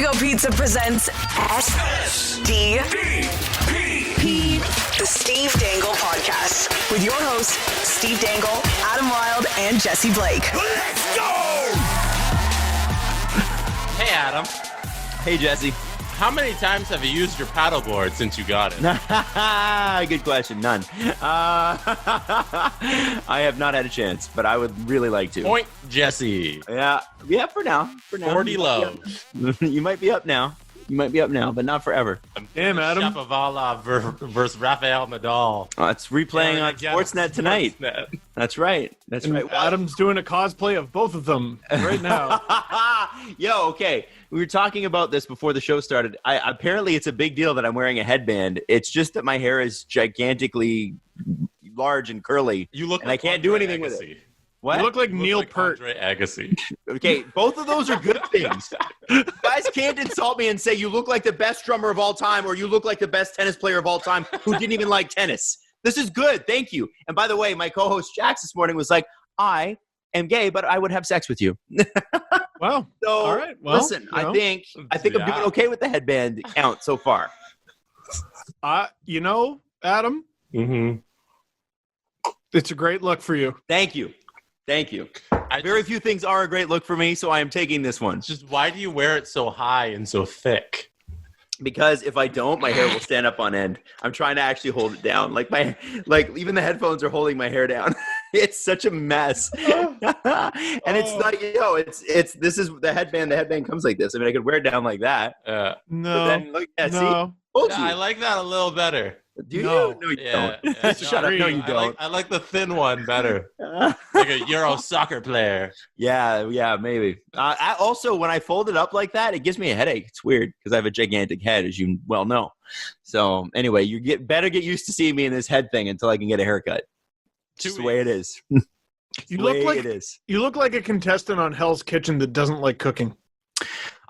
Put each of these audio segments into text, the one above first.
Go Pizza presents SDP, the Steve Dangle Podcast, with your hosts, Steve Dangle, Adam Wilde, and Jesse Blake. Let's go! Hey, Adam. Hey, Jesse. How many times have you used your paddleboard since you got it? Good question. None. I have not had a chance, but I would really like to. Point Jesse. Yeah, for now. 40 low. You might be up now. But not forever. Damn, Adam. Shapovalov versus Rafael Nadal. It's replaying on Sportsnet tonight. That's right. Well, Adam's doing a cosplay of both of them right now. Yo, okay. We were talking about this before the show started. Apparently, it's a big deal that I'm wearing a headband. It's just that my hair is gigantically large and curly. You look and like I can't do anything with it. What? You look like Neil Peart. Andre Agassi. Okay, both of those are good things. Guys can't insult me and say you look like the best drummer of all time or you look like the best tennis player of all time who didn't even like tennis. This is good. Thank you. And by the way, my co-host Jax this morning was like, I am gay, but I would have sex with you. Wow. So, all right. Well, listen, I think I'm doing okay with the headband count so far. Adam, it's a great look for you. Thank you. Very few things are a great look for me, so I am taking this one. Just why do you wear it so high and so thick? Because if I don't, my hair will stand up on end. I'm trying to actually hold it down. Like even the headphones are holding my hair down. It's such a mess. And it's not, this is the headband. The headband comes like this. I mean, I could wear it down like that. No. But then, look, no. See? Told you. I like that a little better. Do No. you? No, you Yeah, don't. yeah, Shut up. No, you don't. I like the thin one better. Like a Euro soccer player. Yeah, maybe. I also, when I fold it up like that, it gives me a headache. It's weird because I have a gigantic head, as you well know. So anyway, you better get used to seeing me in this head thing until I can get a haircut. Just the way it is. You look like a contestant on Hell's Kitchen that doesn't like cooking.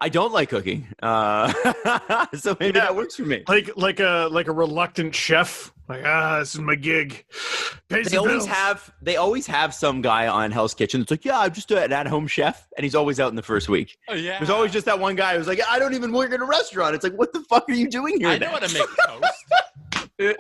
I don't like cooking, so maybe that works for me. Like a reluctant chef. Like, this is my gig. They always have some guy on Hell's Kitchen that's like, yeah, I'm just an at-home chef, and he's always out in the first week. Oh yeah. There's always just that one guy who's like, I don't even work in a restaurant. It's like, what the fuck are you doing here? I know how to make toast.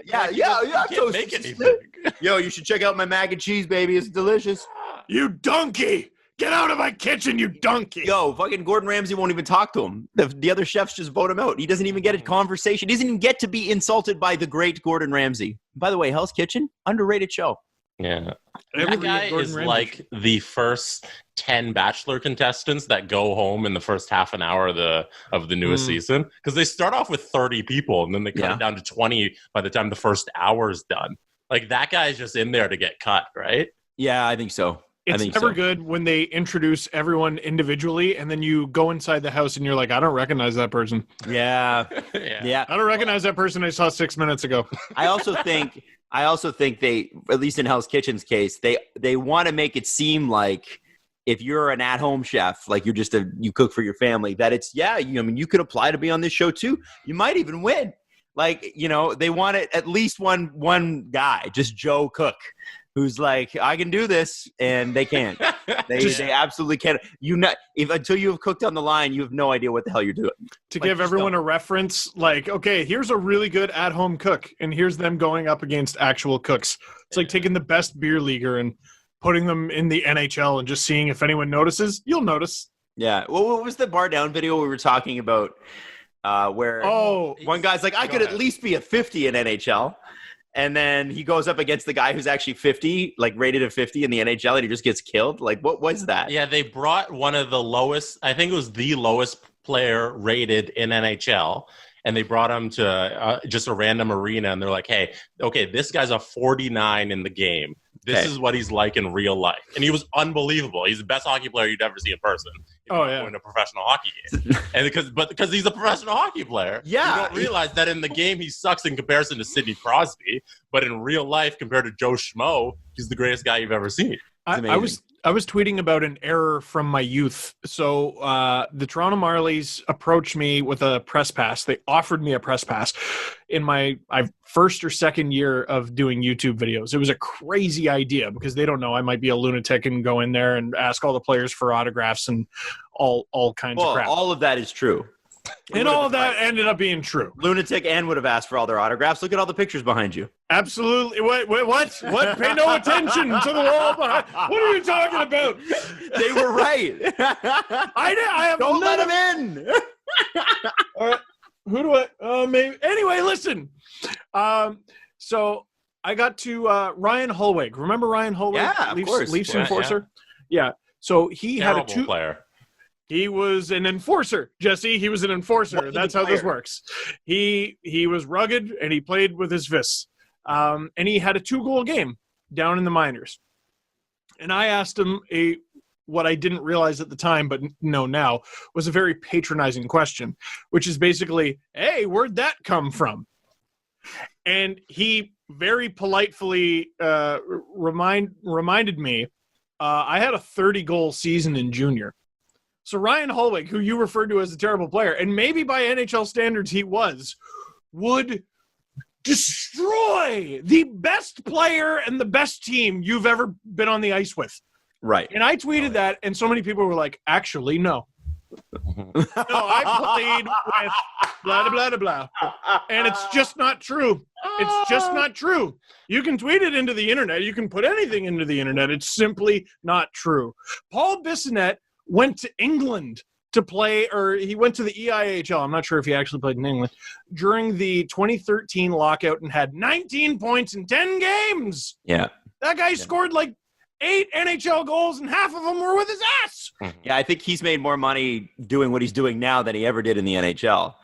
Yeah. You can't make anything. Yo, you should check out my mac and cheese, baby. It's delicious. You donkey! Get out of my kitchen, you donkey! Yo, fucking Gordon Ramsay won't even talk to him. The other chefs just vote him out. He doesn't even get a conversation. He doesn't even get to be insulted by the great Gordon Ramsay. By the way, Hell's Kitchen, underrated show. Yeah. That guy is like the first 10 Bachelor contestants that go home in the first half an hour of the newest season. Because they start off with 30 people, and then they cut it down to 20 by the time the first hour is done. Like, that guy's just in there to get cut, right? Yeah, I think so. It's never good when they introduce everyone individually and then you go inside the house and you're like, I don't recognize that person. Yeah. Yeah. I don't recognize that person I saw 6 minutes ago. I also think they, at least in Hell's Kitchen's case, they want to make it seem like if you're an at-home chef, like you cook for your family, that it's, you could apply to be on this show too. You might even win. Like, they want it at least one guy, just Joe Cook, who's like, I can do this, and they can't. They absolutely can't. Until you have cooked on the line, you have no idea what the hell you're doing. To give everyone a reference, like, okay, here's a really good at-home cook, and here's them going up against actual cooks. It's like taking the best beer leaguer and putting them in the NHL and just seeing if anyone notices. You'll notice. Yeah. Well, what was the bar down video we were talking about where one guy's like, I could at least be a 50 in NHL. And then he goes up against the guy who's actually 50, like rated a 50 in the NHL, and he just gets killed. Like, what was that? Yeah, they brought one of the lowest, I think it was the lowest player rated in NHL, and they brought him to just a random arena, and they're like, hey, okay, this guy's a 49 in the game. This is what he's like in real life. And he was unbelievable. He's the best hockey player you'd ever see in person. In a professional hockey game. And because he's a professional hockey player. Yeah. You don't realize that in the game he sucks in comparison to Sidney Crosby, but in real life, compared to Joe Schmo, he's the greatest guy you've ever seen. I was tweeting about an error from my youth. So the Toronto Marlies approached me with a press pass. They offered me a press pass in my first or second year of doing YouTube videos. It was a crazy idea because they don't know I might be a lunatic and go in there and ask all the players for autographs and all kinds of crap. All of that is true. And all of that ended up being true. Lunatic Ann would have asked for all their autographs. Look at all the pictures behind you. Absolutely. What? Pay no attention to the wall behind. What are you talking about? They were right. I have Don't let them in. All right. Who do I? Maybe. Anyway, listen. So I got to Ryan Hullweg. Remember Ryan Hullweg? Yeah, of course. Leafs enforcer. Yeah. So he Terrible had a player. He was an enforcer, Jesse. He was an enforcer. That's how this works. He was rugged and he played with his fists. And he had a 2-goal game down in the minors. And I asked him what I didn't realize at the time, but know now, was a very patronizing question, which is basically, hey, where'd that come from? And he very politely reminded me, I had a 30-goal season in junior. So Ryan Hullweg, who you referred to as a terrible player, and maybe by NHL standards he was, would destroy the best player and the best team you've ever been on the ice with. Right. And I tweeted that, and so many people were like, actually, no. No, I played with blah, blah, blah, blah. And it's just not true. It's just not true. You can tweet it into the internet. You can put anything into the internet. It's simply not true. Paul Bissonnette went to England to play, or he went to the EIHL. I'm not sure if he actually played in England during the 2013 lockout and had 19 points in 10 games. Yeah. That guy scored like 8 NHL goals and half of them were with his ass. Yeah, I think he's made more money doing what he's doing now than he ever did in the NHL.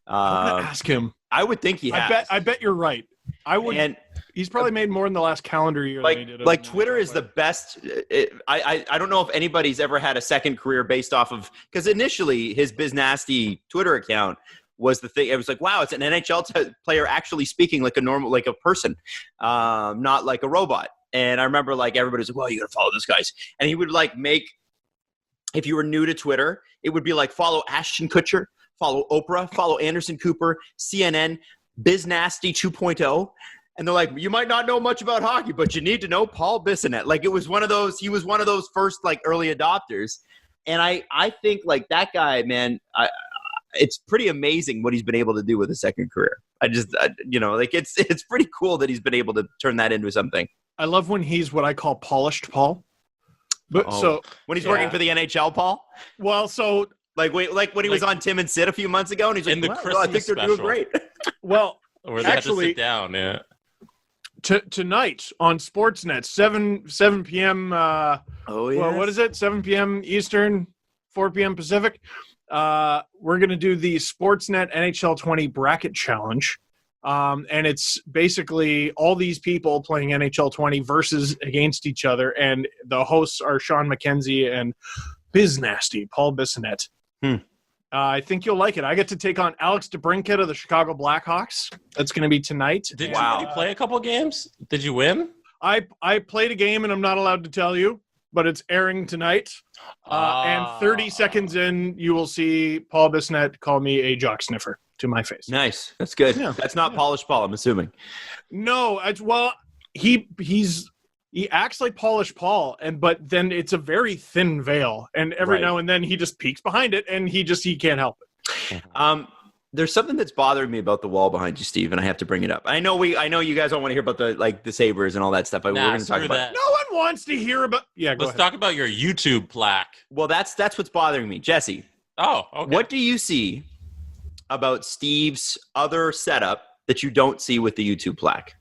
I'm going to ask him. I would think he has. I bet you're right. I would. And he's probably made more in the last calendar year than he did. Like Twitter is the best. I don't know if anybody's ever had a second career based off of, because initially his BizNasty Twitter account was the thing. It was like, wow, it's an NHL player actually speaking like a normal, like a person, not like a robot. And I remember like everybody was like, well, you got to follow this guy's. And he would like make, if you were new to Twitter, it would be like follow Ashton Kutcher, follow Oprah, follow Anderson Cooper, CNN, BizNasty 2.0. And they're like, you might not know much about hockey, but you need to know Paul Bissonnette. Like, it was one of those, he was one of those first, like, early adopters. And I think, like, that guy, man, it's pretty amazing what he's been able to do with a second career. It's pretty cool that he's been able to turn that into something. I love when he's what I call polished Paul. But so when he's working for the NHL, Paul? Well, so like when he was on Tim and Sid a few months ago, and he's like, I think they're doing great. Well, where they actually had to sit down, yeah. Tonight on Sportsnet, 7 p.m. Well, what is it? 7 p.m. Eastern, 4 p.m. Pacific. We're going to do the Sportsnet NHL 20 Bracket Challenge. And it's basically all these people playing NHL 20 versus against each other. And the hosts are Sean McKenzie and BizNasty, Paul Bissonnette. I think you'll like it. I get to take on Alex DeBrincat of the Chicago Blackhawks. That's going to be tonight. Did you play a couple games? Did you win? I played a game, and I'm not allowed to tell you, but it's airing tonight. And 30 seconds in, you will see Paul Bissonnette call me a jock sniffer to my face. Nice. That's good. Yeah. That's not polished Paul, I'm assuming. No. He acts like polished Paul, but then it's a very thin veil, and every now and then he just peeks behind it, and he can't help it. There's something that's bothering me about the wall behind you, Steve, and I have to bring it up. I know you guys don't want to hear about the Sabres and all that stuff. We're going to talk about that. No one wants to hear about. Yeah, let's talk about your YouTube plaque. Well, that's what's bothering me, Jesse. Oh, okay. What do you see about Steve's other setup that you don't see with the YouTube plaque?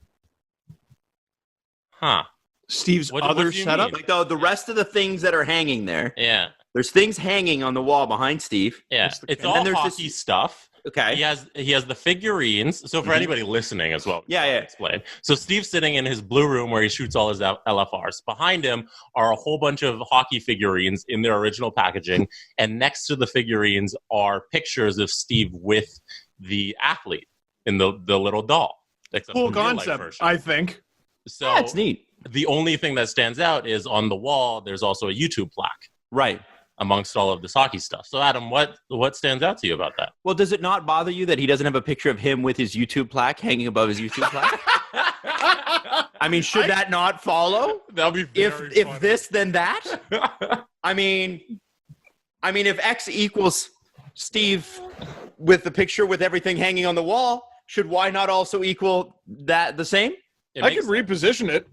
Huh. Steve's other setup? Like the rest of the things that are hanging there. Yeah. There's things hanging on the wall behind Steve. Yeah. It's all hockey stuff. Okay. He has the figurines. So for anybody listening as well. Yeah. Explain. So Steve's sitting in his blue room where he shoots all his LFRs. Behind him are a whole bunch of hockey figurines in their original packaging. And next to the figurines are pictures of Steve with the athlete in the little doll. Cool concept, I think. So that's neat. The only thing that stands out is on the wall, there's also a YouTube plaque. Right. Amongst all of this hockey stuff. So, Adam, what stands out to you about that? Well, does it not bother you that he doesn't have a picture of him with his YouTube plaque hanging above his YouTube plaque? I mean, should that not follow? That'll be if this, then that? I mean, if X equals Steve with the picture with everything hanging on the wall, should Y not also equal that the same? I could reposition it.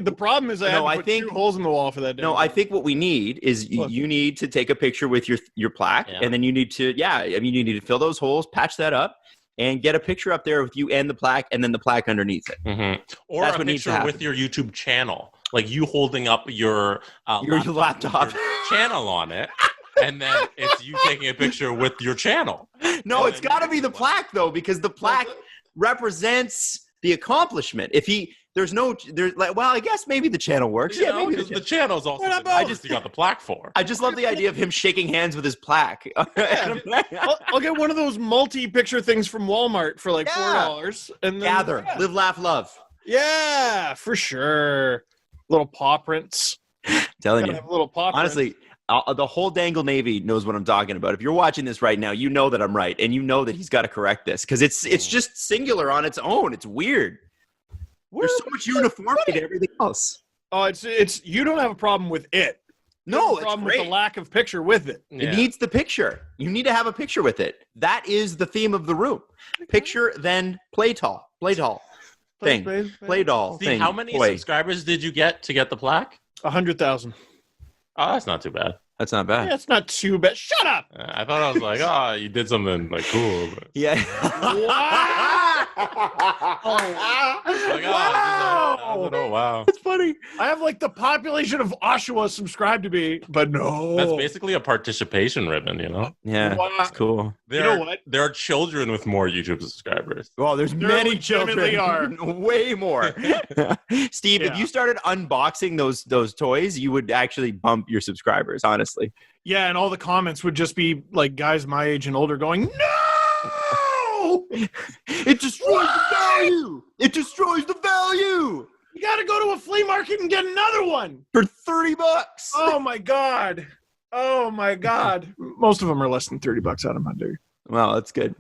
The problem is I had to put 2 holes in the wall for that. No, I think what we need is you need to take a picture with your plaque, and then you need to you need to fill those holes, patch that up, and get a picture up there with you and the plaque, and then the plaque underneath it. Mm-hmm. Or that's a picture with your YouTube channel, like you holding up your laptop with your channel on it, and then it's you taking a picture with your channel. No, it's got to be the plaque though, because the plaque represents the accomplishment. I guess maybe the channel works. Maybe the channel is also you got the plaque for. I just love the idea of him shaking hands with his plaque. I'll get one of those multi-picture things from Walmart for like $4. And then, Gather, live, laugh, love. Yeah, for sure. Little paw prints. Telling you, little paw prints. Honestly, the whole Dangle Navy knows what I'm talking about. If you're watching this right now, you know that I'm right, and you know that he's got to correct this because it's just singular on its own. It's weird. There's so much uniformity to everything else. Oh, it's you don't have a problem with it. No, it's problem with the lack of picture with it. Yeah. It needs the picture. You need to have a picture with it. That is the theme of the room. Picture, then play doll thing. Play doll thing. How many subscribers did you get to get the plaque? 100,000. Oh, that's not too bad. That's not bad. That's not too bad. Shut up. I thought I was like, you did something like cool. But... Yeah. Wow. It's funny. I have like the population of Oshawa subscribed to me, but no. That's basically a participation ribbon, you know? Yeah. Wow. That's cool. You know what? There are children with more YouTube subscribers. Well, there's many children. Are. Way more. Steve, if you started unboxing those toys, you would actually bump your subscribers, honestly. Yeah, and all the comments would just be like guys my age and older going, no! It destroys the value! It destroys the value! You got to go to a flea market and get another one! For $30! Oh, my God. Oh, my God. Most of them are less than $30, Adam Hunter. Well, that's good.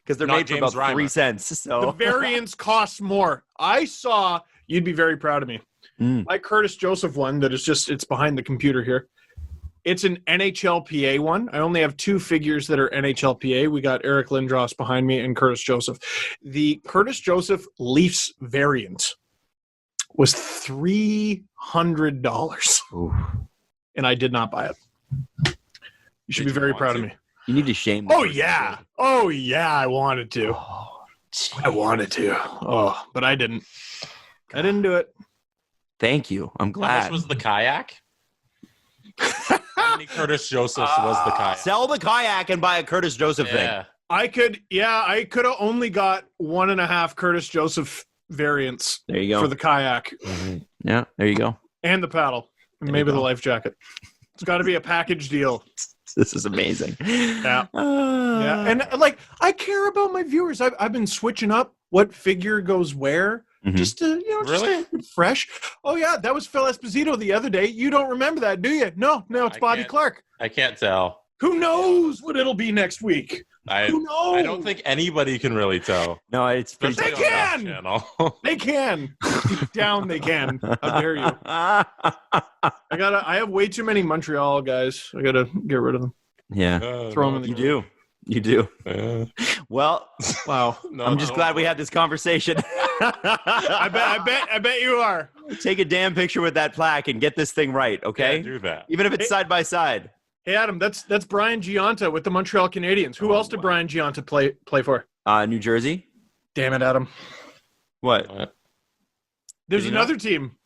Because they're made for about 3 cents. So the variants cost more. I saw, you'd be very proud of me. My Curtis Joseph one that is it's behind the computer here. It's an NHLPA one. I only have 2 figures that are NHLPA. We got Eric Lindros behind me and Curtis Joseph. The Curtis Joseph Leafs variant was $300. Ooh. And I did not buy it. You should be very proud of me. You need to shame me. Oh, yeah. Oh, yeah, I wanted to. I wanted to. Oh, but I didn't. God. I didn't do it. Thank you. I'm glad. How much was the kayak? How many Curtis Josephs was the kayak? Sell the kayak and buy a Curtis Joseph thing. I could have only got 1.5 Curtis Joseph variants. There you go. For the kayak. Mm-hmm. Yeah, there you go. And the paddle. And maybe the life jacket. It's got to be a package deal. This is amazing. Yeah. Yeah. And like, I care about my viewers. I've been switching up what figure goes where. Mm-hmm. Just to, really? Just fresh. Oh, yeah, that was Phil Esposito the other day. You don't remember that, do you? No, it's Bobby Clark. I can't tell. Who knows what it'll be next week? Who knows? I don't think anybody can really tell. No, it's pretty. They can. They can. Deep down, they can. How dare you? I have way too many Montreal guys. I gotta get rid of them. Yeah, throw them in the. You do. Well, wow. I'm just glad we had this conversation. I bet you are. Take a damn picture with that plaque and get this thing right, okay? Yeah, do that. Even if it's side by side. Hey, Adam, that's Brian Giunta with the Montreal Canadiens. Who else did Brian Giunta play for? New Jersey. Damn it, Adam. What? There's another team.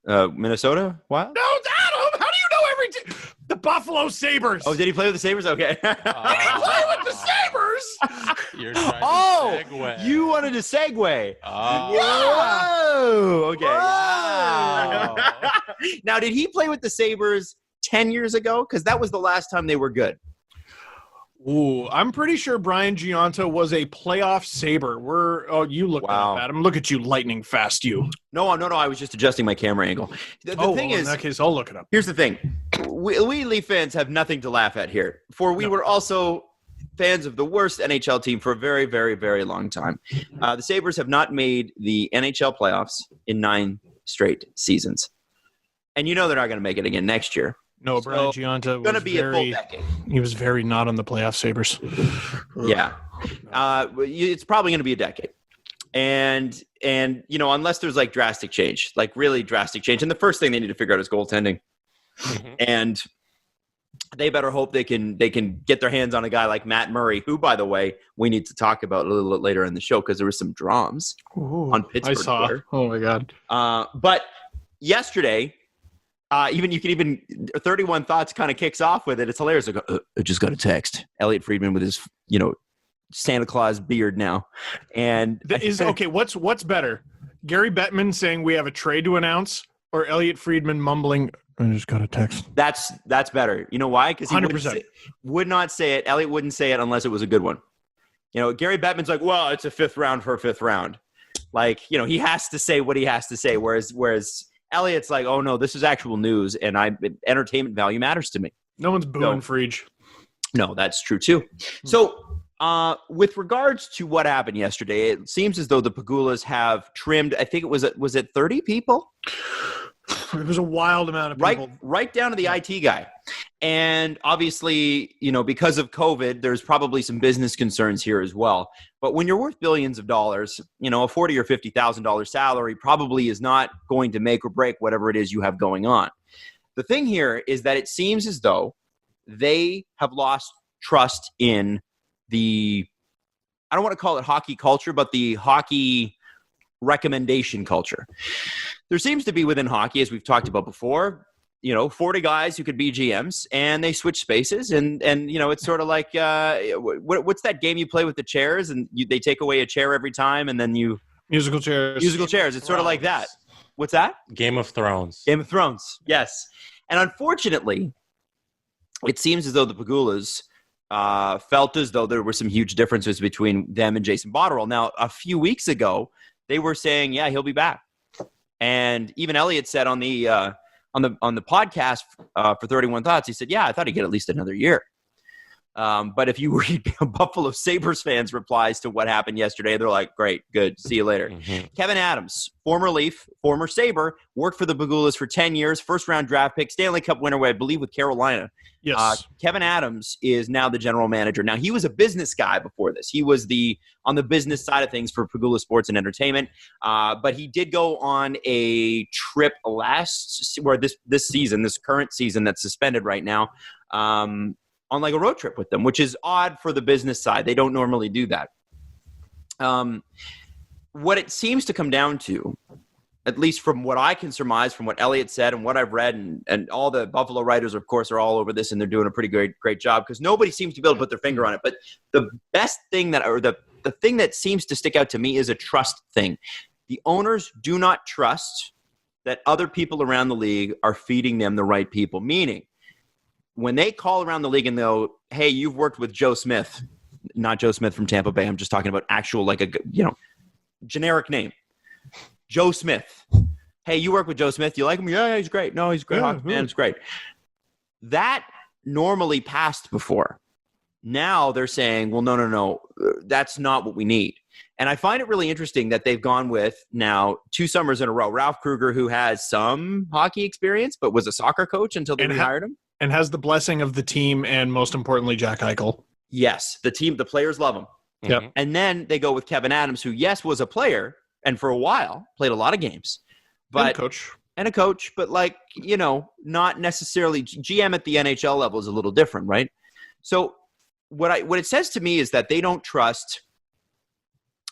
Minnesota? What? No, Adam! How do you know every team? The Buffalo Sabres. Oh, did he play with the Sabres? Okay. Did he play with the Sabres? You're trying to segue. You wanted to segue. Oh. Whoa. Okay. Wow. Now, did he play with the Sabres 10 years ago? Because that was the last time they were good. Ooh, I'm pretty sure Brian Giunta was a playoff Sabre. You looked up, Adam. Look at you, lightning fast, you. No, I was just adjusting my camera angle. The thing is, in that case, I'll look it up. Here's the thing. We Leaf fans have nothing to laugh at here. We were also fans of the worst NHL team for a very, very, very long time. The Sabres have not made the NHL playoffs in 9 straight seasons. And they're not going to make it again next year. No, Brian Giunta was going to be a full decade. He was very not on the playoff Sabres. Yeah. It's probably going to be a decade. And unless there's like drastic change, like really drastic change. And the first thing they need to figure out is goaltending. Mm-hmm. And they better hope they can get their hands on a guy like Matt Murray, who, by the way, we need to talk about a little bit later in the show because there was some drums on Pittsburgh. I saw. Twitter. Oh my God. But yesterday, you can even 31 Thoughts kind of kicks off with it. It's hilarious. I just got a text. Elliot Friedman with his, Santa Claus beard now. And what's better? Gary Bettman saying we have a trade to announce, or Elliot Friedman mumbling, I just got a text. That's better. You know why? Because he 100%. would not say it. Elliot wouldn't say it unless it was a good one. Gary Bettman's like, well, it's a fifth round for a fifth round. Like, he has to say what he has to say. Whereas Elliot's like, oh no, this is actual news, and entertainment value matters to me. No one's booing Friedge. No, that's true too. So, with regards to what happened yesterday, it seems as though the Pegulas have trimmed. I think was it 30 people? It was a wild amount of people. Right down to the IT guy. And obviously, because of COVID, there's probably some business concerns here as well. But when you're worth billions of dollars, a $40,000 or $50,000 salary probably is not going to make or break whatever it is you have going on. The thing here is that it seems as though they have lost trust in the, I don't want to call it hockey culture, but the hockey recommendation culture. There seems to be within hockey, as we've talked about before, 40 guys who could be GMs, and they switch spaces, and it's sort of like what's that game you play with the chairs, and they take away a chair every time, and then musical chairs. It's sort of like that. What's that? Game of Thrones. Game of Thrones. Yes, and unfortunately, it seems as though the Pegulas felt as though there were some huge differences between them and Jason Botterill. Now, a few weeks ago, they were saying, yeah, he'll be back. And even Elliot said on the podcast for 31 Thoughts, he said, yeah, I thought he'd get at least another year. But if you read Buffalo Sabres fans' replies to what happened yesterday, they're like, great, good, see you later. Mm-hmm. Kevyn Adams, former Leaf, former Sabre, worked for the Pegulas for 10 years, first-round draft pick, Stanley Cup winner, I believe, with Carolina. Yes. Kevyn Adams is now the general manager. Now, he was a business guy before this. He was on the business side of things for Pegula Sports and Entertainment. But he did go on a trip this season, this current season that's suspended right now, on like a road trip with them, which is odd for the business side. They don't normally do that. What it seems to come down to, at least from what I can surmise from what Elliot said and what I've read, and all the Buffalo writers, of course, are all over this, and they're doing a pretty great job because nobody seems to be able to put their finger on it. But the best thing the thing that seems to stick out to me is a trust thing. The owners do not trust that other people around the league are feeding them the right people, meaning when they call around the league and they'll, hey, you've worked with Joe Smith, not Joe Smith from Tampa Bay. I'm just talking about actual, like generic name. Joe Smith. Hey, you work with Joe Smith. You like him? Yeah, he's great. No, he's a great hockey man. It's great. That normally passed before. Now they're saying, well, no. That's not what we need. And I find it really interesting that they've gone with now 2 summers in a row. Ralph Kruger, who has some hockey experience, but was a soccer coach until they rehired him. And has the blessing of the team and, most importantly, Jack Eichel. Yes, the players love him. Yep. And then they go with Kevyn Adams, who, yes, was a player, and for a while played a lot of games. But and a coach, but not necessarily GM at the NHL level is a little different, right? So what it says to me is that they don't trust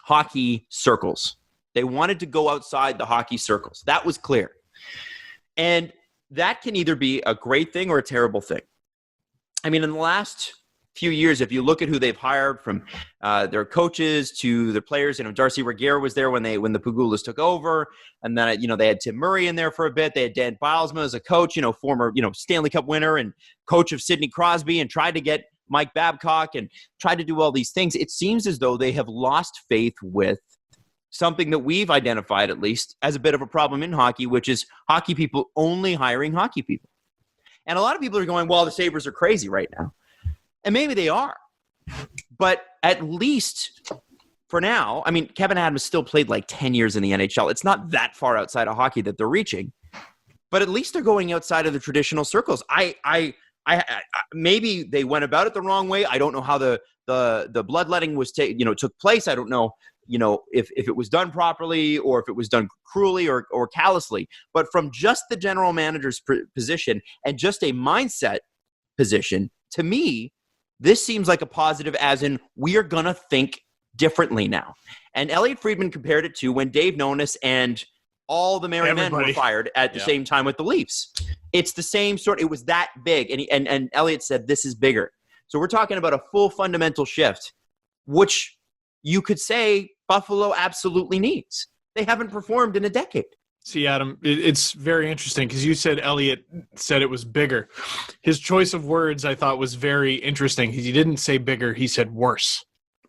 hockey circles. They wanted to go outside the hockey circles. That was clear. And that can either be a great thing or a terrible thing. I mean, in the last few years, if you look at who they've hired, from their coaches to their players, Darcy Regier was there when the Pegulas took over, and then they had Tim Murray in there for a bit. They had Dan Bilesma as a coach, former Stanley Cup winner and coach of Sidney Crosby, and tried to get Mike Babcock and tried to do all these things. It seems as though they have lost faith with something that we've identified, at least, as a bit of a problem in hockey, which is hockey people only hiring hockey people. And a lot of people are going, well, the Sabres are crazy right now. And maybe they are. But at least for now, I mean, Kevyn Adams still played like 10 years in the NHL. It's not that far outside of hockey that they're reaching. but at least they're going outside of the traditional circles. I maybe they went about it the wrong way. I don't know how the bloodletting was took place. I don't know, if it was done properly or if it was done cruelly or callously. But from just the general manager's position and just a mindset position, to me, this seems like a positive, as in we are going to think differently now. And Elliot Friedman compared it to when Dave Nonis and all the merry men were fired at the same time with the Leafs. It's the same sort. It was that big. And Elliot said, this is bigger. So we're talking about a full fundamental shift, which you could say Buffalo absolutely needs. They haven't performed in a decade. See, Adam, it's very interesting because you said Elliot said it was bigger. His choice of words I thought was very interesting because he didn't say bigger. He said worse.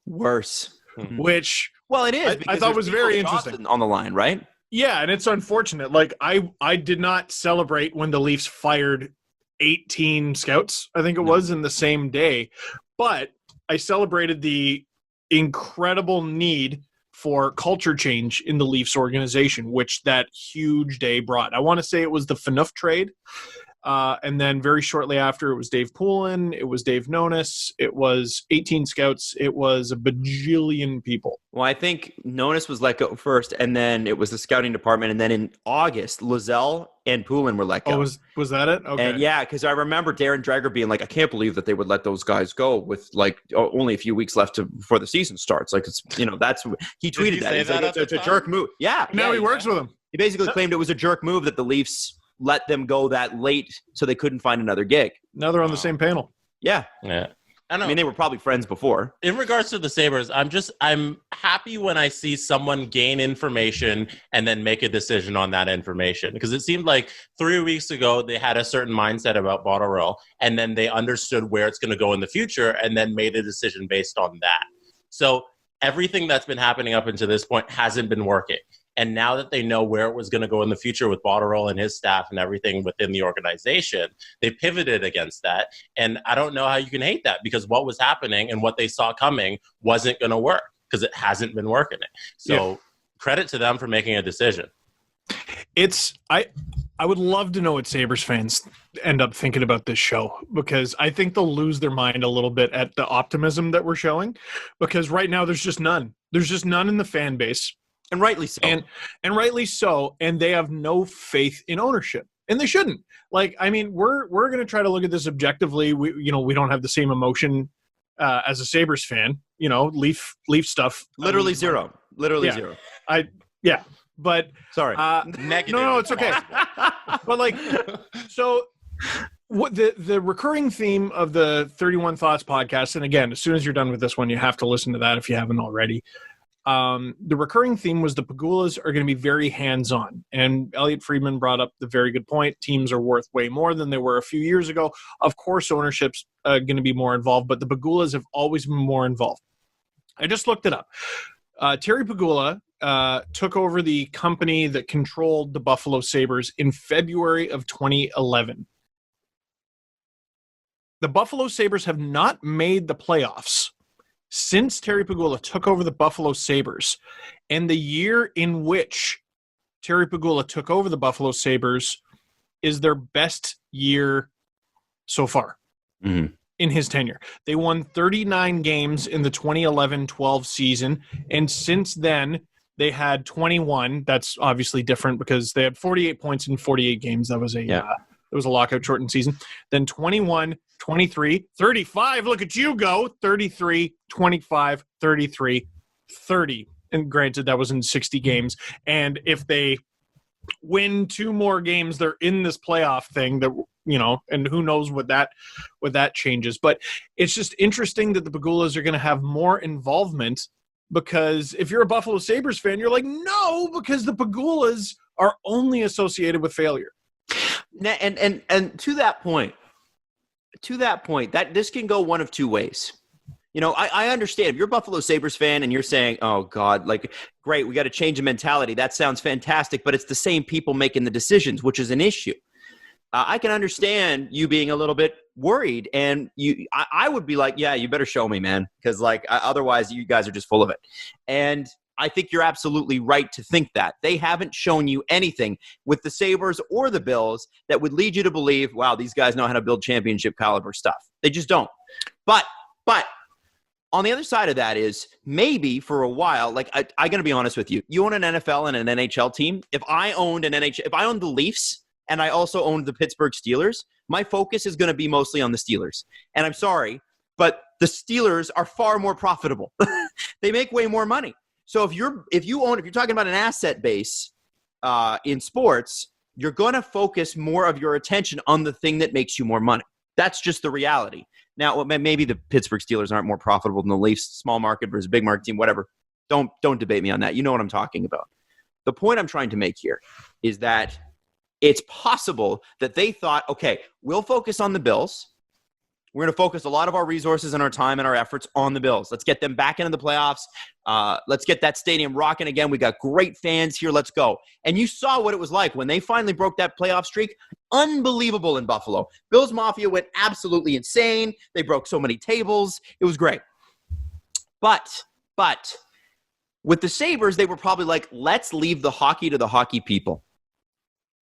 Worse. Which, well, it is. I thought was very interesting. On the line, right? Yeah, and it's unfortunate. Like, I did not celebrate when the Leafs fired 18 scouts, I think it was, in the same day. But I celebrated the incredible need for culture change in the Leafs organization, which that huge day brought. I want to say it was the Phaneuf trade. And then very shortly after, it was Dave Poulin, it was Dave Nonis, it was 18 scouts, it was a bajillion people. Well, I think Nonis was let go first, and then it was the scouting department, and then in August, Lozelle and Poulin were let go. Oh, was that it? Okay. And yeah, because I remember Darren Dreger being like, I can't believe that they would let those guys go with like only a few weeks left before the season starts. Like, it's, that's, he tweeted that. He's like, it's a jerk move. Yeah. Now he works with him. He basically claimed it was a jerk move that the Leafs let them go that late so they couldn't find another gig. Now they're on the same panel. Yeah. I mean, they were probably friends before. In regards to the Sabres, I'm happy when I see someone gain information and then make a decision on that information. Because it seemed like 3 weeks ago, they had a certain mindset about Botterill, and then they understood where it's going to go in the future and then made a decision based on that. So everything that's been happening up until this point hasn't been working. And now that they know where it was going to go in the future with Botterill and his staff and everything within the organization, they pivoted against that. And I don't know how you can hate that, because what was happening and what they saw coming wasn't going to work, because it hasn't been working. So credit to them for making a decision. I would love to know what Sabres fans end up thinking about this show, because I think they'll lose their mind a little bit at the optimism that we're showing, because right now there's just none. There's just none in the fan base. And rightly so. And rightly so. And they have no faith in ownership. And they shouldn't. Like, I mean, we're going to try to look at this objectively. We don't have the same emotion as a Sabres fan. Leaf stuff. Literally zero. Literally zero. But sorry. Negative. No, it's okay. But like, so what the recurring theme of the 31 Thoughts podcast, and again, as soon as you're done with this one, you have to listen to that if you haven't already. The recurring theme was the Pegulas are going to be very hands-on. And Elliot Friedman brought up the very good point. Teams are worth way more than they were a few years ago. Of course, ownership's going to be more involved, but the Pegulas have always been more involved. I just looked it up. Terry Pegula took over the company that controlled the Buffalo Sabres in February of 2011. The Buffalo Sabres have not made the playoffs since Terry Pegula took over the Buffalo Sabres. And the year in which Terry Pegula took over the Buffalo Sabres is their best year so far in his tenure. They won 39 games in the 2011-12 season. And since then, they had 21. That's obviously different because they had 48 points in 48 games. That was it was a lockout shortened season. Then 21, 23, 35. Look at you go. 33, 25, 33, 30. And granted, that was in 60 games. And if they win 2 more games, they're in this playoff thing that, and who knows what that changes. But it's just interesting that the Pegulas are going to have more involvement, because if you're a Buffalo Sabres fan, you're like, no, because the Pegulas are only associated with failure. And to that point, that this can go one of two ways. I understand if you're a Buffalo Sabres fan and you're saying, oh God, like, great, we got to change the mentality. That sounds fantastic, but it's the same people making the decisions, which is an issue. I can understand you being a little bit worried, and I would be like, yeah, you better show me, man. Because otherwise you guys are just full of it. And I think you're absolutely right to think that. They haven't shown you anything with the Sabres or the Bills that would lead you to believe, wow, these guys know how to build championship caliber stuff. They just don't. But on the other side of that is maybe for a while, like I got to be honest with you, you own an NFL and an NHL team. If I owned the Leafs and I also owned the Pittsburgh Steelers, my focus is going to be mostly on the Steelers. And I'm sorry, but the Steelers are far more profitable. They make way more money. So if you're talking about an asset base in sports, you're going to focus more of your attention on the thing that makes you more money. That's just the reality. Now, maybe the Pittsburgh Steelers aren't more profitable than the Leafs, small market versus big market team, whatever. Don't debate me on that. You know what I'm talking about. The point I'm trying to make here is that it's possible that they thought, okay, we'll focus on the Bills. We're going to focus a lot of our resources and our time and our efforts on the Bills. Let's get them back into the playoffs. Let's get that stadium rocking again. We got great fans here. Let's go. And you saw what it was like when they finally broke that playoff streak. Unbelievable in Buffalo. Bills Mafia went absolutely insane. They broke so many tables. It was great. But with the Sabres, they were probably like, let's leave the hockey to the hockey people.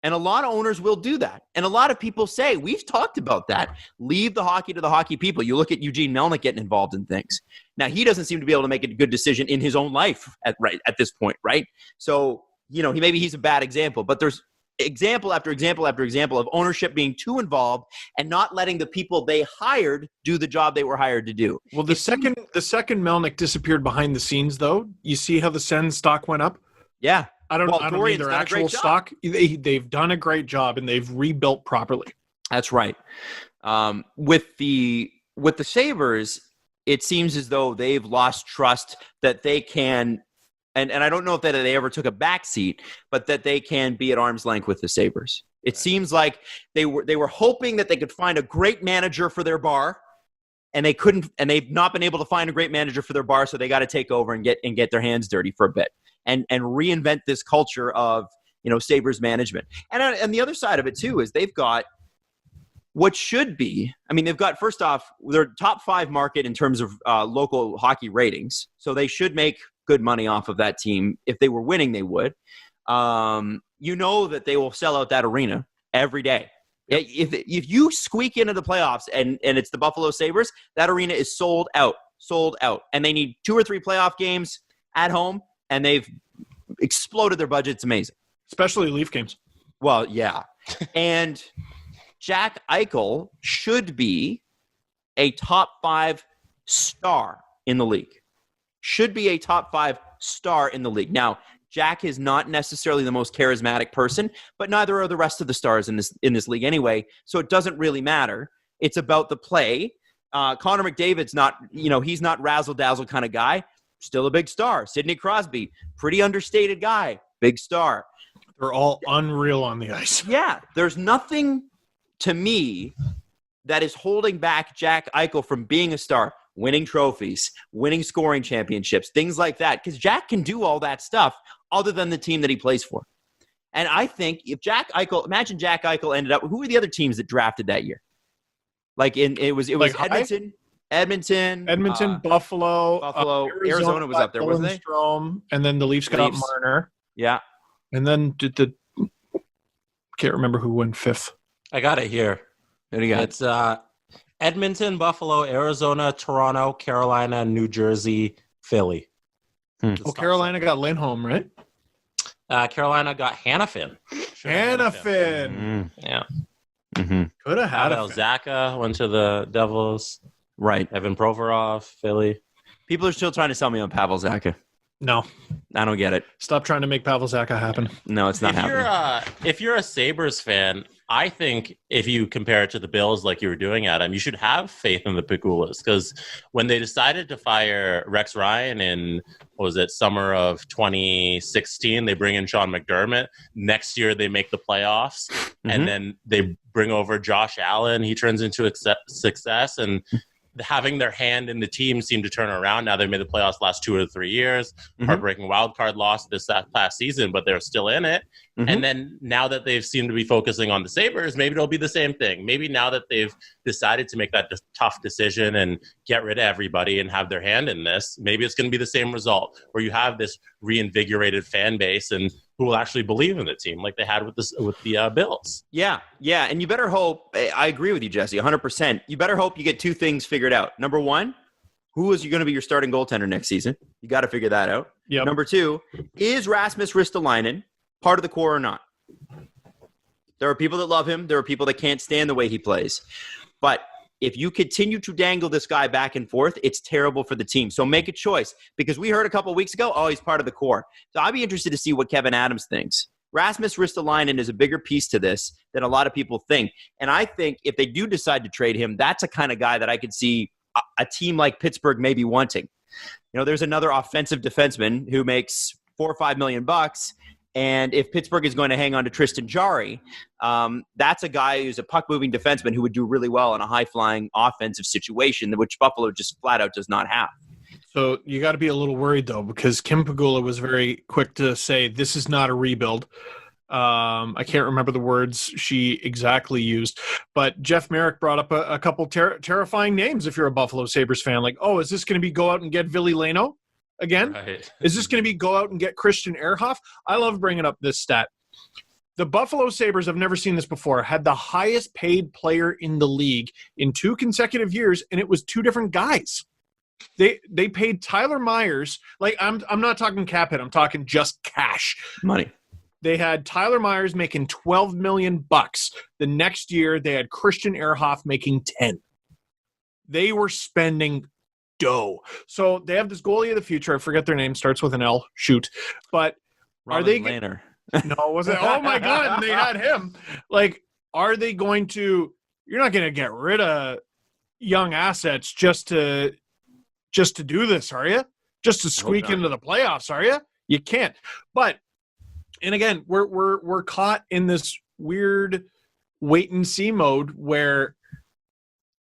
And a lot of owners will do that. And a lot of people say, we've talked about that. Leave the hockey to the hockey people. You look at Eugene Melnyk getting involved in things. Now, he doesn't seem to be able to make a good decision in his own life at this point, right? So, maybe he's a bad example. But there's example after example after example of ownership being too involved and not letting the people they hired do the job they were hired to do. Well, the second Melnyk disappeared behind the scenes, though, you see how the Sens stock went up? Yeah. I don't need their actual stock. They've done a great job, and they've rebuilt properly. That's right. With the Sabres, it seems as though they've lost trust that they can, and I don't know if that they ever took a backseat, but that they can be at arm's length with the Sabres. It seems like they were hoping that they could find a great manager for their bar, and they couldn't, and they've not been able to find a great manager for their bar, so they got to take over and get their hands dirty for a bit. And reinvent this culture of, Sabres management. And the other side of it, too, is they've got what should be, they've got, first off, their top 5 market in terms of local hockey ratings. So they should make good money off of that team. If they were winning, they would. That they will sell out that arena every day. If you squeak into the playoffs and it's the Buffalo Sabres, that arena is sold out. And they need 2 or 3 playoff games at home. And they've exploded their budget. It's amazing. Especially Leaf games. Well, yeah. And Jack Eichel should be a top 5 star in the league. Now, Jack is not necessarily the most charismatic person, but neither are the rest of the stars in this league anyway. So it doesn't really matter. It's about the play. Connor McDavid's not, he's not razzle-dazzle kind of guy. Still a big star. Sidney Crosby, pretty understated guy, big star. They're all unreal on the ice. Yeah, there's nothing to me that is holding back Jack Eichel from being a star, winning trophies, winning scoring championships, things like that. Because Jack can do all that stuff other than the team that he plays for. And I think if imagine Jack Eichel ended up, who were the other teams that drafted that year? It was Edmonton, Buffalo, Arizona was up there, wasn't they? And then the Leafs got Marner. Yeah. And then can't remember who went 5th. I got it here. What do you got? It's Edmonton, Buffalo, Arizona, Toronto, Carolina, New Jersey, Philly. Carolina got Lindholm, right? Carolina got Hannafin. Yeah. Mm-hmm. Could have had Zaka went to the Devils. Right. Evan Provorov, Philly. People are still trying to sell me on Pavel Zacha. No. I don't get it. Stop trying to make Pavel Zacha happen. No, it's not happening. If you're a Sabres fan, I think if you compare it to the Bills like you were doing, Adam, you should have faith in the Pegulas. Because when they decided to fire Rex Ryan in, summer of 2016, they bring in Sean McDermott. Next year, they make the playoffs. Mm-hmm. And then they bring over Josh Allen. He turns into success. And having their hand in the team seemed to turn around. Now they made the playoffs last 2 or 3 years. Heartbreaking wild card loss this past season, but they're still in it. And then now that they've seemed to be focusing on the Sabres, maybe it'll be the same thing. Maybe now that they've decided to make that tough decision and get rid of everybody and have their hand in this, maybe it's going to be the same result where you have this reinvigorated fan base and who will actually believe in the team like they had with the Bills. Yeah. And you better hope, I agree with you, Jesse, 100%. You better hope you get two things figured out. Number one, who is going to be your starting goaltender next season? You got to figure that out. Yep. Number two, is Rasmus Ristolainen part of the core or not? There are people that love him. There are people that can't stand the way he plays. But if you continue to dangle this guy back and forth, it's terrible for the team. So make a choice, because we heard a couple of weeks ago, he's part of the core. So I'd be interested to see what Kevyn Adams thinks. Rasmus Ristolainen is a bigger piece to this than a lot of people think. And I think if they do decide to trade him, that's a kind of guy that I could see a team like Pittsburgh maybe wanting. There's another offensive defenseman who makes $4 or $5 million. And if Pittsburgh is going to hang on to Tristan Jarry, that's a guy who's a puck-moving defenseman who would do really well in a high-flying offensive situation, which Buffalo just flat-out does not have. So you got to be a little worried, though, because Kim Pegula was very quick to say this is not a rebuild. I can't remember the words she exactly used, but Jeff Merrick brought up a couple terrifying names if you're a Buffalo Sabres fan. Like, is this going to be go out and get Ville Leno again? Right. Is this going to be go out and get Christian Ehrhoff? I love bringing up this stat. The Buffalo Sabres, I've never seen this before, had the highest paid player in the league in 2 consecutive years, and it was 2 different guys. They paid Tyler Myers, like I'm not talking cap hit, I'm talking just cash Money. They had Tyler Myers making $12 million. The next year, they had Christian Ehrhoff making 10. They were spending dough. So they have this goalie of the future. I forget their name. Starts with an L. Shoot. But Robin are they? Lehner. No, was it? Oh my God! And they had him. Like, are they going to? You're not going to get rid of young assets just to do this, are you? Just to squeak into the playoffs, are you? You can't. But. And again, we're caught in this weird wait and see mode where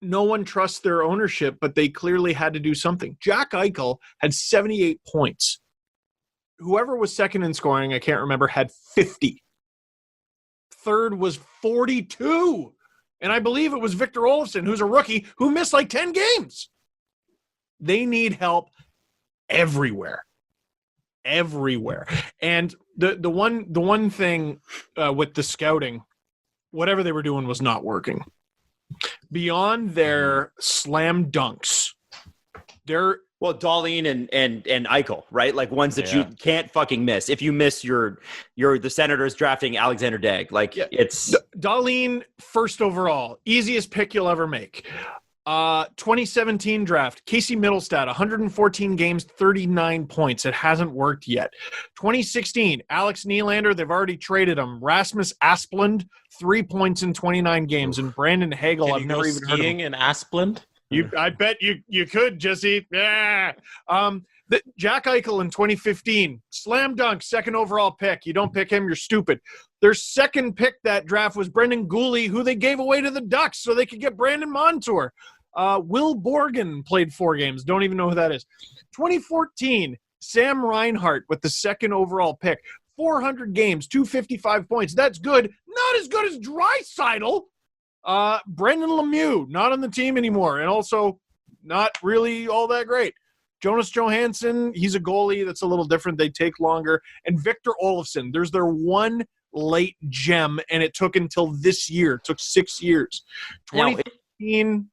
no one trusts their ownership, but they clearly had to do something. Jack Eichel had 78 points. Whoever was second in scoring, I can't remember, had 50. Third was 42. And I believe it was Victor Olofsson, who's a rookie, who missed like 10 games. They need help everywhere. And the one thing with the scouting, whatever they were doing was not working. Beyond their slam dunks, Dahlin and Eichel, right? Like ones that you can't fucking miss. If you miss, you're the Senators drafting Alexander Daigle. Like it's Dahlin first overall, easiest pick you'll ever make. 2017 draft, Casey Middlestad, 114 games, 39 points. It hasn't worked yet. 2016, Alex Nylander, they've already traded him. Rasmus Asplund, 3 points in 29 games. And Brandon Hagel, I've never even heard of him. In Asplund? I bet you could, Jesse. Yeah. Jack Eichel in 2015, slam dunk, second overall pick. You don't pick him, you're stupid. Their second pick that draft was Brendan Gooley, who they gave away to the Ducks so they could get Brandon Montour. Will Borgen played 4 games. Don't even know who that is. 2014, Sam Reinhart with the second overall pick. 400 games, 255 points. That's good. Not as good as Draisaitl. Brendan Lemieux, not on the team anymore, and also not really all that great. Jonas Johansson, he's a goalie that's a little different. They take longer. And Victor Olofsson, there's their one late gem, and it took until this year. It took 6 years. 2015,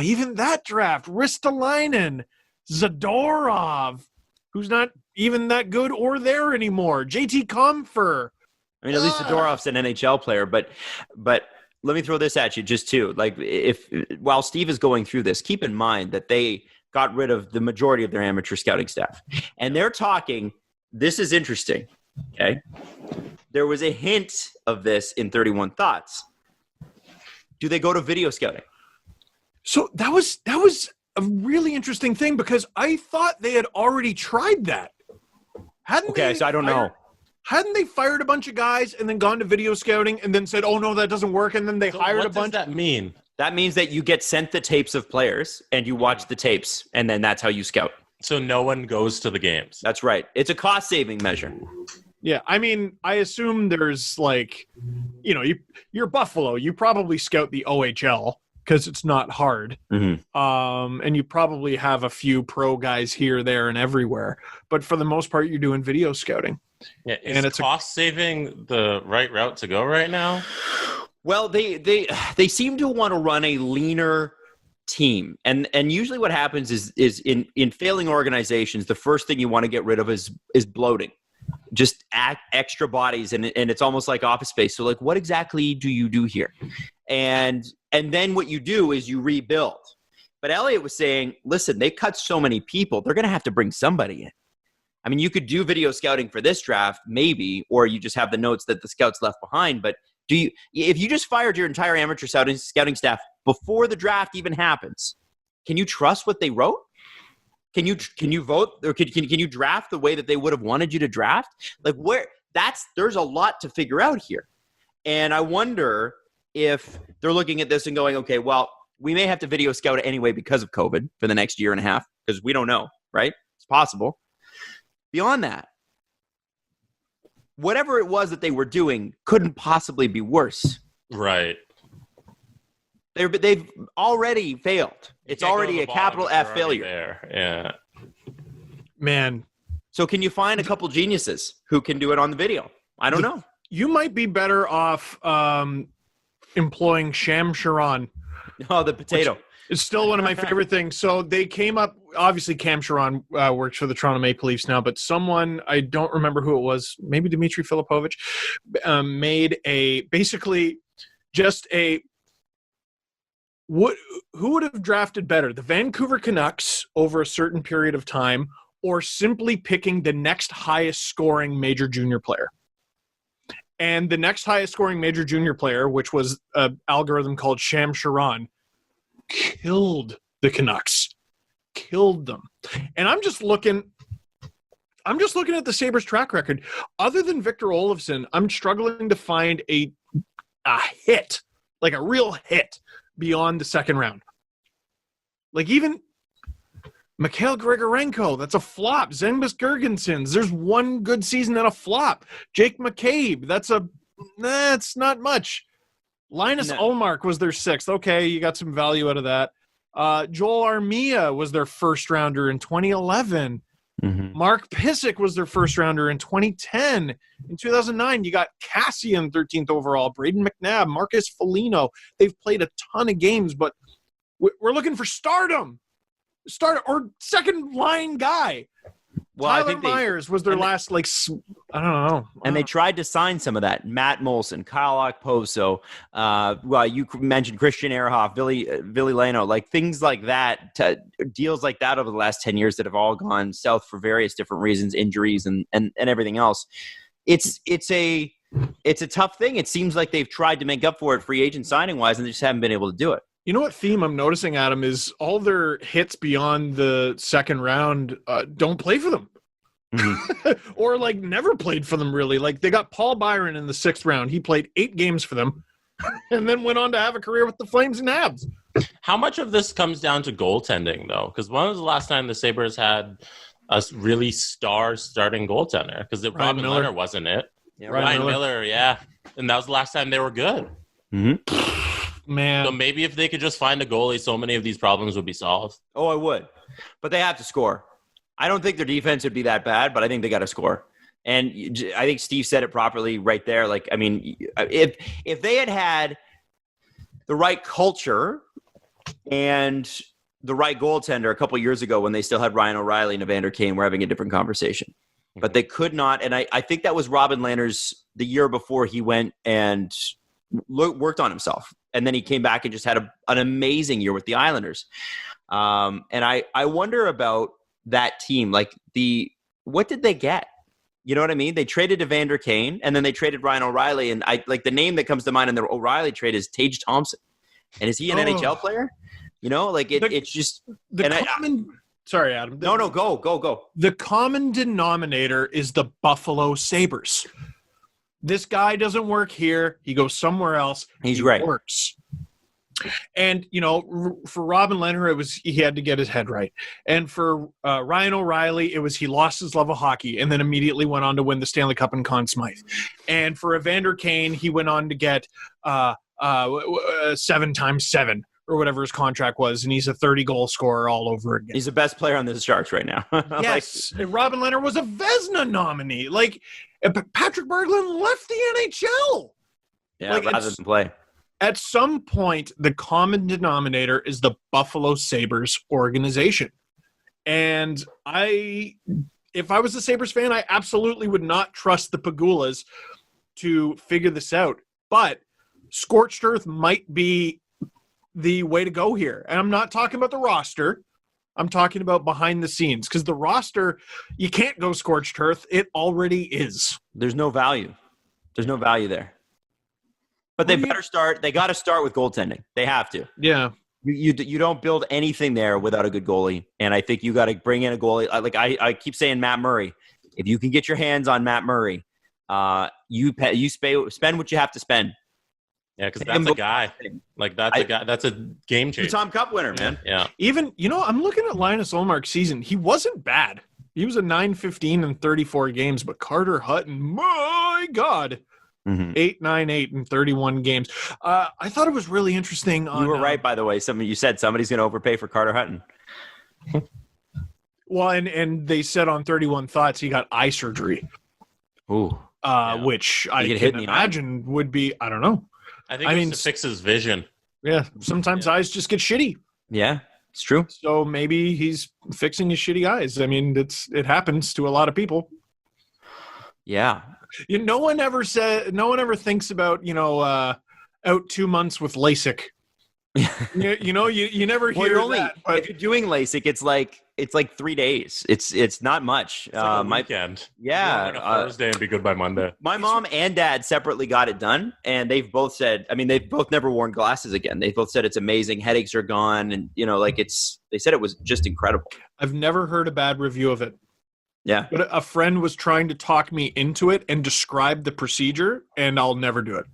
even that draft. Ristolainen, Zadorov, who's not even that good or there anymore. JT Compher. I mean, at least Zadorov's an NHL player, but let me throw this at you just too. Like, while Steve is going through this, keep in mind that they got rid of the majority of their amateur scouting staff. And they're talking, this is interesting, okay? There was a hint of this in 31 Thoughts. Do they go to video scouting? So that was a really interesting thing because I thought they had already tried that. So I don't know. Hadn't they fired a bunch of guys and then gone to video scouting and then said, oh, no, that doesn't work, and then they hired a bunch? What does that mean? That means that you get sent the tapes of players and you watch the tapes, and then that's how you scout. So no one goes to the games. That's right. It's a cost-saving measure. Yeah, I mean, I assume there's like, you're Buffalo. You probably scout the OHL because it's not hard. Mm-hmm. And you probably have a few pro guys here, there, and everywhere. But for the most part, you're doing video scouting. Yeah, is cost saving the right route to go right now? Well, they seem to want to run a leaner team, and usually what happens is in failing organizations, the first thing you want to get rid of is bloating, just extra bodies, and it's almost like Office Space. So like, what exactly do you do here? And then what you do is you rebuild. But Elliot was saying, listen, they cut so many people, they're going to have to bring somebody in. I mean, you could do video scouting for this draft, maybe, or you just have the notes that the scouts left behind. But if you just fired your entire amateur scouting staff before the draft even happens, can you trust what they wrote? Can you vote, or can you draft the way that they would have wanted you to draft? Like, there's a lot to figure out here. And I wonder if they're looking at this and going, okay, well, we may have to video scout anyway because of COVID for the next year and a half, because we don't know, right? It's possible. Beyond that, whatever it was that they were doing couldn't possibly be worse. Right. They've already failed. It's already a capital F failure. There. Yeah. Man. So can you find a couple geniuses who can do it on the video? I don't know. You might be better off employing Sham Sharon. Oh, the potato. It's still one of my favorite things. So they came up, obviously Cam Sharon works for the Toronto Maple Leafs now, but someone, I don't remember who it was, maybe Dmitry Filipovich, made who would have drafted better, the Vancouver Canucks over a certain period of time, or simply picking the next highest scoring major junior player? And the next highest scoring major junior player, which was an algorithm called Sham Sharon, killed the Canucks. Killed them. And I'm just looking at the Sabres track record. Other than Victor Olofsson, I'm struggling to find a hit, like a real hit beyond the second round. Like even Mikhail Grigorenko, that's a flop. Zengbis Girgensons, there's one good season and a flop. Jake McCabe, that's not much. Linus Ullmark was their sixth. Okay, you got some value out of that. Joel Armia was their first rounder in 2011. Mm-hmm. Mark Pysyk was their first rounder in 2010. In 2009, you got Cassian 13th overall, Braden McNabb, Marcus Foligno. They've played a ton of games, but we're looking for stardom. Or second line guy. Well, Tyler Myers was their last, I don't know. And they tried to sign some of that. Matt Molson, Kyle Okposo. Well, you mentioned Christian Ehrhoff, Billy Leno, like things like that, deals like that over the last 10 years that have all gone south for various different reasons, injuries and everything else. It's a tough thing. It seems like they've tried to make up for it free agent signing wise, and they just haven't been able to do it. You know what theme I'm noticing, Adam, is all their hits beyond the second round don't play for them. Mm-hmm. Or never played for them, really. Like they got Paul Byron in the sixth round. He played 8 games for them and then went on to have a career with the Flames and Habs. How much of this comes down to goaltending, though? Because when was the last time the Sabres had a really star starting goaltender? Because Robin Leonard wasn't it. Yeah, Ryan Miller, yeah. And that was the last time they were good. Mm-hmm. Man. So maybe if they could just find a goalie, so many of these problems would be solved. Oh, I would. But they have to score. I don't think their defense would be that bad, but I think they got to score. And I think Steve said it properly right there. Like, I mean, if they had the right culture and the right goaltender a couple years ago when they still had Ryan O'Reilly and Evander Kane, we're having a different conversation. But they could not. And I think that was Robin Lehner's the year before he went and worked on himself. And then he came back and just had an amazing year with the Islanders. And I wonder about that team. What did they get? You know what I mean? They traded Evander Kane, and then they traded Ryan O'Reilly. And the name that comes to mind in the O'Reilly trade is Tage Thompson. And is he an NHL player? You know, it's just sorry, Adam. No, go. The common denominator is the Buffalo Sabres. This guy doesn't work here. He goes somewhere else. He right. Works. And, for Robin Lehner, he had to get his head right. And for Ryan O'Reilly, he lost his love of hockey and then immediately went on to win the Stanley Cup and Conn Smythe. And for Evander Kane, he went on to get 7x7 or whatever his contract was, and he's a 30-goal scorer all over again. He's the best player on the Sharks right now. Yes, and Robin Lehner was a Vezina nominee. Patrick Berglund left the NHL. Yeah, rather than play. At some point, the common denominator is the Buffalo Sabres organization. And if I was a Sabres fan, I absolutely would not trust the Pegulas to figure this out. But scorched earth might be the way to go here. And I'm not talking about the roster. I'm talking about behind the scenes, because the roster, you can't go scorched earth. It already is. There's no value. There's no value there. But they better start. They got to start with goaltending. They have to. Yeah. You don't build anything there without a good goalie. And I think you got to bring in a goalie. I keep saying Matt Murray. If you can get your hands on Matt Murray, you spend what you have to spend. Yeah, because that's a guy. That's a guy. That's a game changer. Tom Cup winner, man. Yeah. Even, I'm looking at Linus Ullmark's season. He wasn't bad. He was a .915 in 34 games, but Carter Hutton, my God. 898 in 31 games. I thought it was really interesting. You were right, by the way. You said somebody's going to overpay for Carter Hutton. Well, and they said on 31 Thoughts he got eye surgery. Ooh. Which I can imagine would be, I don't know. I think to fix his vision. Yeah, sometimes eyes just get shitty. Yeah, it's true. So maybe he's fixing his shitty eyes. I mean, it happens to a lot of people. Yeah. No one ever thinks about, out 2 months with LASIK. You never hear that. But if you're doing LASIK, it's like 3 days. It's not much. It's like a weekend. Yeah. Like a Thursday and be good by Monday. My mom and dad separately got it done, and they've both said, they've both never worn glasses again. They both said it's amazing. Headaches are gone. And, they said it was just incredible. I've never heard a bad review of it. Yeah. But a friend was trying to talk me into it and describe the procedure, and I'll never do it.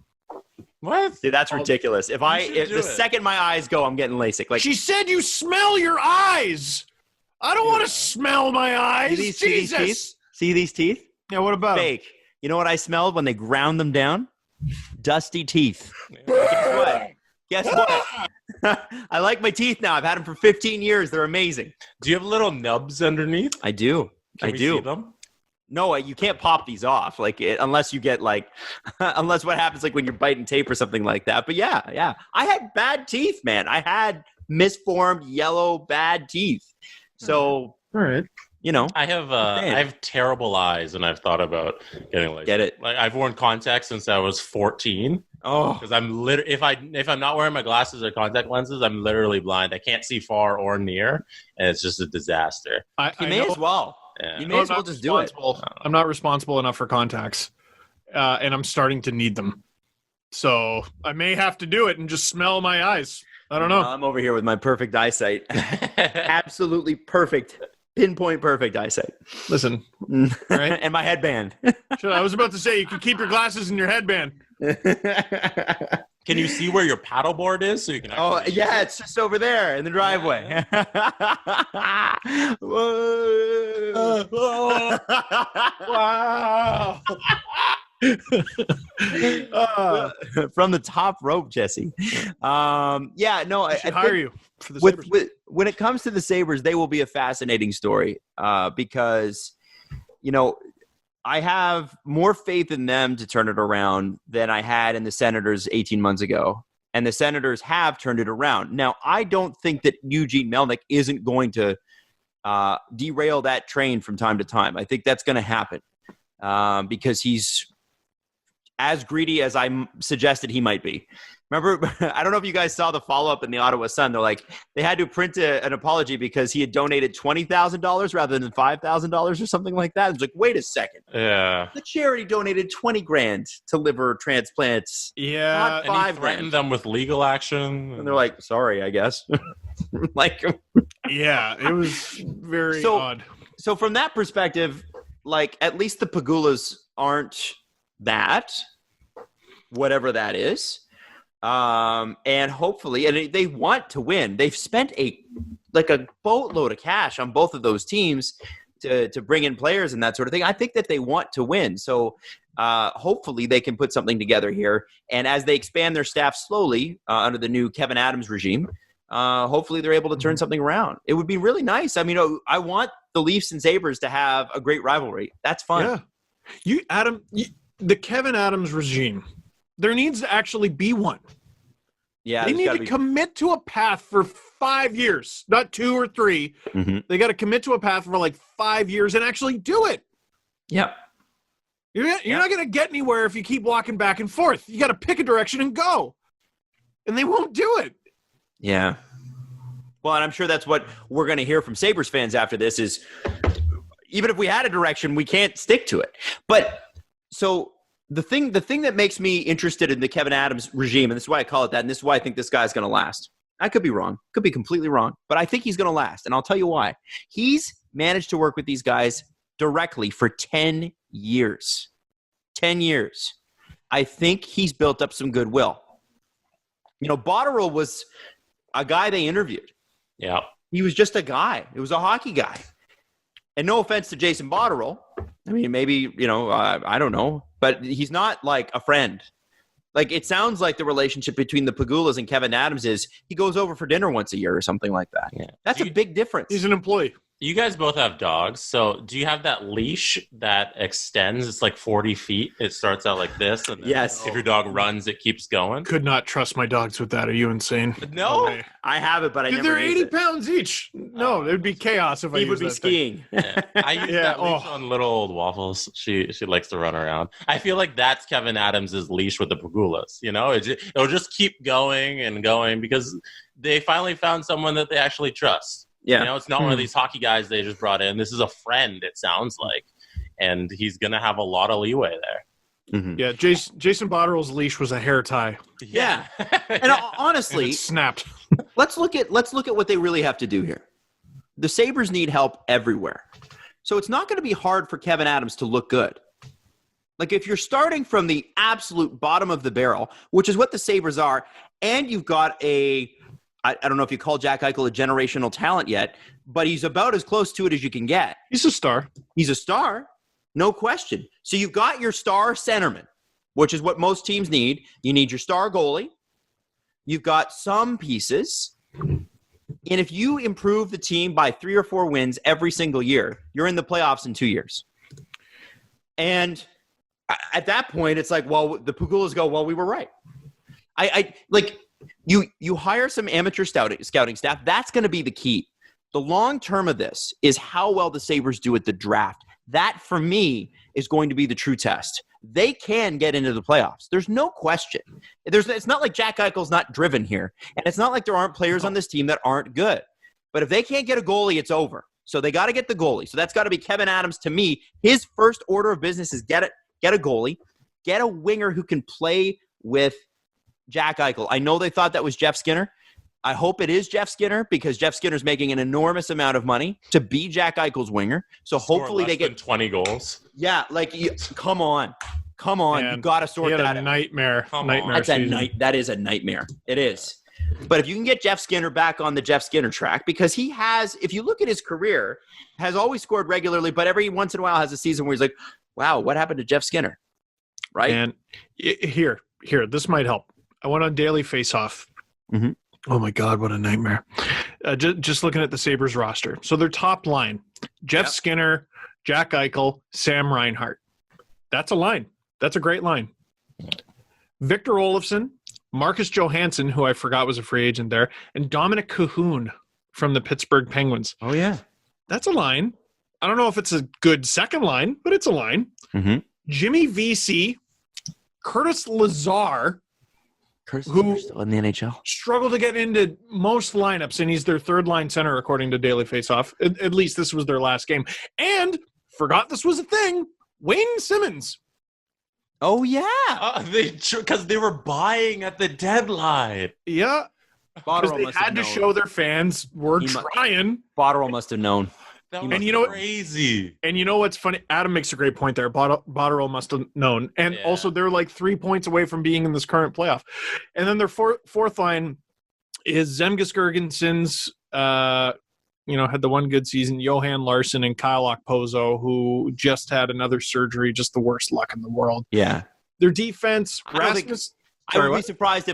What? Dude, that's ridiculous. If the second my eyes go, I'm getting LASIK. She said you smell your eyes. I don't want to smell my eyes. See these teeth? Yeah, what about fake? Them? You know what I smelled when they ground them down? Dusty teeth. Guess what? I like my teeth now. I've had them for 15 years. They're amazing. Do you have little nubs underneath? I do. Can we see them? No, you can't pop these off, unless you get unless what happens when you're biting tape or something like that. But yeah, I had bad teeth, man. I had misformed yellow bad teeth. So, all right, I have terrible eyes, and I've thought about getting LASIK. Get it? I've worn contacts since I was 14. Oh, because I'm if I'm not wearing my glasses or contact lenses, I'm literally blind. I can't see far or near, and it's just a disaster. You may as well. Yeah. You may as well just do it. I'm not responsible enough for contacts, and I'm starting to need them. So I may have to do it and just smell my eyes. I don't know. I'm over here with my perfect eyesight. Absolutely perfect. Pinpoint perfect eyesight. Listen. Right? And my headband. I was about to say, you can keep your glasses in your headband. Can you see where your paddleboard is? So you can. It's just over there in the driveway. Whoa. Wow. From the top rope, Jesse. I should hire you for the Sabres. When it comes to the Sabres, they will be a fascinating story because, I have more faith in them to turn it around than I had in the Senators 18 months ago. And the Senators have turned it around. Now, I don't think that Eugene Melnyk isn't going to derail that train from time to time. I think that's going to happen because he's as greedy as I suggested he might be. Remember, I don't know if you guys saw the follow-up in the Ottawa Sun. They had to print an apology because he had donated $20,000 rather than $5,000 or something like that. It's like, wait a second. Yeah. The charity donated $20,000 to liver transplants. Yeah. Not $5,000. And he threatened them with legal action. And they're like, sorry, I guess. Yeah, it was very odd. So from that perspective, at least the Pegulas aren't that, whatever that is. And hopefully, and they want to win. They've spent a boatload of cash on both of those teams to bring in players and that sort of thing. I think that they want to win. So hopefully they can put something together here. And as they expand their staff slowly under the new Kevyn Adams regime, hopefully they're able to turn something around. It would be really nice. I mean, I want the Leafs and Sabres to have a great rivalry. That's fun. Yeah. The Kevyn Adams regime, there needs to actually be one. Yeah, they need to commit to a path for 5 years, not 2 or 3. Mm-hmm. They got to commit to a path for like 5 years and actually do it. Yep. You're not going to get anywhere if you keep walking back and forth. You got to pick a direction and go. And they won't do it. Yeah. Well, and I'm sure that's what we're going to hear from Sabres fans after this is even if we had a direction, we can't stick to it. But so the thing that makes me interested in the Kevyn Adams regime, and this is why I call it that, and this is why I think this guy's going to last. I could be wrong. Could be completely wrong. But I think he's going to last, and I'll tell you why. He's managed to work with these guys directly for 10 years. 10 years. I think he's built up some goodwill. You know, Botterill was a guy they interviewed. Yeah. He was just a guy. It was a hockey guy. And no offense to Jason Botterill. I mean, maybe, I don't know. But he's not like a friend. Like, it sounds like the relationship between the Pegulas and Kevyn Adams is he goes over for dinner once a year or something like that. Yeah. That's a big difference. He's an employee. You guys both have dogs, so do you have that leash that extends? It's like 40 feet. It starts out like this, and then yes. If your dog runs, it keeps going. Could not trust my dogs with that. Are you insane? No, Okay. I have it, but I never they're use 80 it. pounds each. No, it would be chaos if I He used would be that thing. skiing. Yeah. I use that leash on little old Waffles. She likes to run around. I feel like that's Kevyn Adams' leash with the Pegulas. It'll just keep going and going because they finally found someone that they actually trust. Yeah. It's not one of these hockey guys they just brought in. This is a friend, it sounds like. And he's going to have a lot of leeway there. Mm-hmm. Yeah, Jason Botterill's leash was a hair tie. Yeah. And And honestly, it snapped. let's look at what they really have to do here. The Sabres need help everywhere. So it's not going to be hard for Kevyn Adams to look good. Like, if you're starting from the absolute bottom of the barrel, which is what the Sabres are, and you've got I don't know if you call Jack Eichel a generational talent yet, but he's about as close to it as you can get. He's a star. He's a star, no question. So you've got your star centerman, which is what most teams need. You need your star goalie. You've got some pieces. And if you improve the team by 3 or 4 wins every single year, you're in the playoffs in 2 years. And at that point, it's like, well, the Pegulas go, well, we were right. You hire some amateur scouting staff. That's going to be the key. The long term of this is how well the Sabres do at the draft. That, for me, is going to be the true test. They can get into the playoffs. There's no question. It's not like Jack Eichel's not driven here. And it's not like there aren't players on this team that aren't good. But if they can't get a goalie, it's over. So they got to get the goalie. So that's got to be Kevyn Adams. To me, his first order of business is get a goalie, get a winger who can play with Jack Eichel. I know they thought that was Jeff Skinner. I hope it is Jeff Skinner because Jeff Skinner's making an enormous amount of money to be Jack Eichel's winger. So hopefully they get 20 goals. Yeah, come on. Man, you got to sort that out. Nightmare. That's that is a nightmare. It is. But if you can get Jeff Skinner back on the Jeff Skinner track, because he has, if you look at his career, has always scored regularly, but every once in a while has a season where he's like, wow, what happened to Jeff Skinner? Right? And here, this might help. I went on Daily Face-Off. Mm-hmm. Oh, my God, what a nightmare. Just looking at the Sabres roster. So their top line, Jeff Skinner, Jack Eichel, Sam Reinhart. That's a line. That's a great line. Victor Olofsson, Marcus Johansson, who I forgot was a free agent there, and Dominic Cahoon from the Pittsburgh Penguins. Oh, yeah. That's a line. I don't know if it's a good second line, but it's a line. Mm-hmm. Jimmy VC, Curtis Lazar, who still in the NHL, struggled to get into most lineups, and he's their third line center, according to Daily Faceoff. At least this was their last game. And forgot this was a thing, Wayne Simmons. Oh, yeah. Because they were buying at the deadline. Yeah. Because they had to show their fans we're trying. Botterill must have known. That was And you know what- crazy. And you know what's funny? Adam makes a great point there. Botterill must have known. And Yeah. also, they're like 3 points away from being in this current playoff. And then their fourth line is Zemgus Girgensons, had the one good season, Johan Larsson and Kyle Okposo, who just had another surgery, just the worst luck in the world. Yeah. Their defense, I don't think- Rasmus. I'd be surprised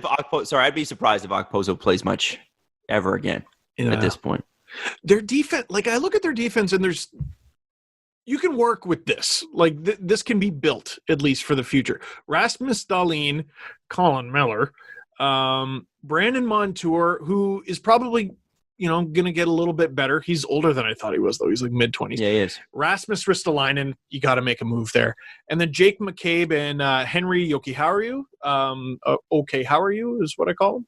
if Okposo plays much ever again at this point. Their defense, like I look at their defense and you can work with this. Like this can be built at least for the future. Rasmus Dahlin, Colin Miller, Brandon Montour, who is probably, going to get a little bit better. He's older than I thought he was, though. He's like mid-20s. Yeah, he is. Rasmus Ristolainen, you got to make a move there. And then Jake McCabe and Henry Jokiharju. Okay, how are you is what I call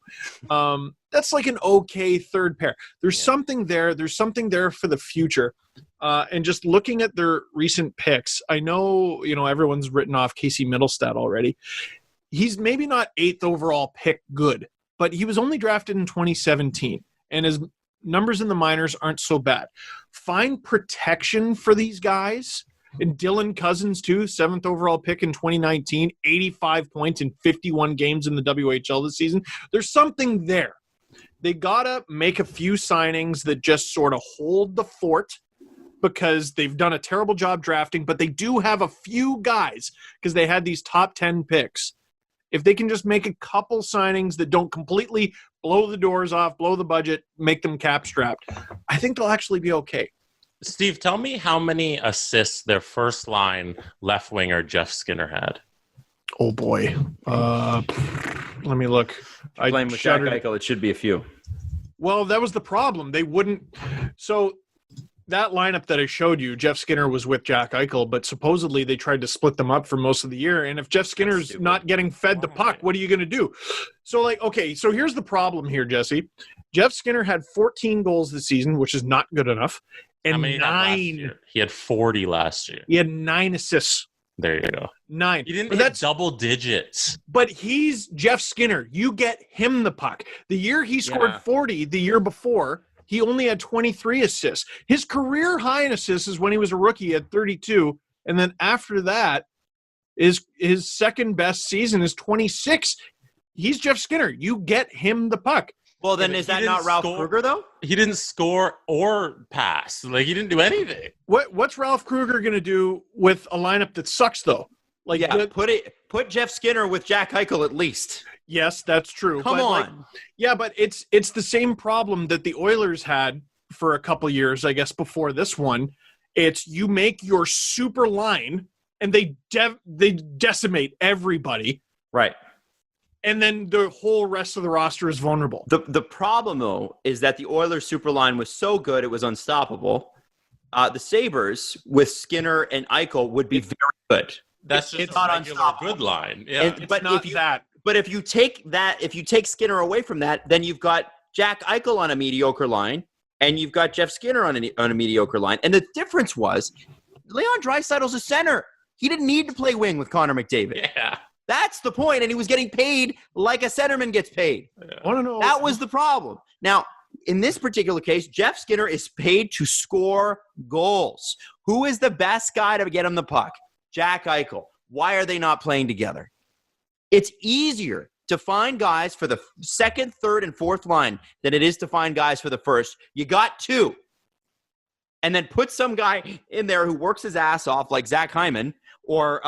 him. That's like an okay third pair. There's something there. There's something there for the future. And just looking at their recent picks, I know, everyone's written off Casey Middlestad already. He's maybe not 8th overall pick good, but he was only drafted in 2017. And his numbers in the minors aren't so bad. Find protection for these guys. And Dylan Cousins, too, 7th overall pick in 2019, 85 points in 51 games in the WHL this season. There's something there. They got to make a few signings that just sort of hold the fort because they've done a terrible job drafting, but they do have a few guys because they had these top 10 picks. If they can just make a couple signings that don't completely blow the doors off, blow the budget, make them cap strapped, I think they'll actually be okay. Steve, tell me how many assists their first line left winger Jeff Skinner had. Oh boy. Let me look. Playing with Jack Eichel, it should be a few. Well, that was the problem. They wouldn't. So that lineup that I showed you, Jeff Skinner was with Jack Eichel, but supposedly they tried to split them up for most of the year. And if Jeff Skinner's not getting fed the puck, what are you going to do? So so here's the problem here, Jesse. Jeff Skinner had 14 goals this season, which is not good enough. And how many did he have last year? He had 40 last year. He had 9 assists. There you go. 9. He didn't hit double digits. But he's Jeff Skinner. You get him the puck. The year he scored 40, the year before, he only had 23 assists. His career high in assists is when he was a rookie at 32. And then after that, his second best season is 26. He's Jeff Skinner. You get him the puck. Well, then is that not Ralph Kruger, though? He didn't score or pass. Like, he didn't do anything. What's Ralph Kruger going to do with a lineup that sucks, though? Like, put Jeff Skinner with Jack Eichel at least. Yes, that's true. Come on. But it's the same problem that the Oilers had for a couple years, I guess, before this one. It's you make your super line, and they decimate everybody. Right. And then the whole rest of the roster is vulnerable. The problem, though, is that the Oilers' super line was so good, it was unstoppable. The Sabres, with Skinner and Eichel, would be very good. That's just it's a not regular unstoppable. good line. Yeah. But if you take Skinner away from that, then you've got Jack Eichel on a mediocre line, and you've got Jeff Skinner on a mediocre line. And the difference was, Leon Draisaitl's a center. He didn't need to play wing with Connor McDavid. Yeah. That's the point, and he was getting paid like a centerman gets paid. I want to know. That was the problem. Now, in this particular case, Jeff Skinner is paid to score goals. Who is the best guy to get him the puck? Jack Eichel. Why are they not playing together? It's easier to find guys for the second, third, and fourth line than it is to find guys for the first. You got 2. And then put some guy in there who works his ass off like Zach Hyman, or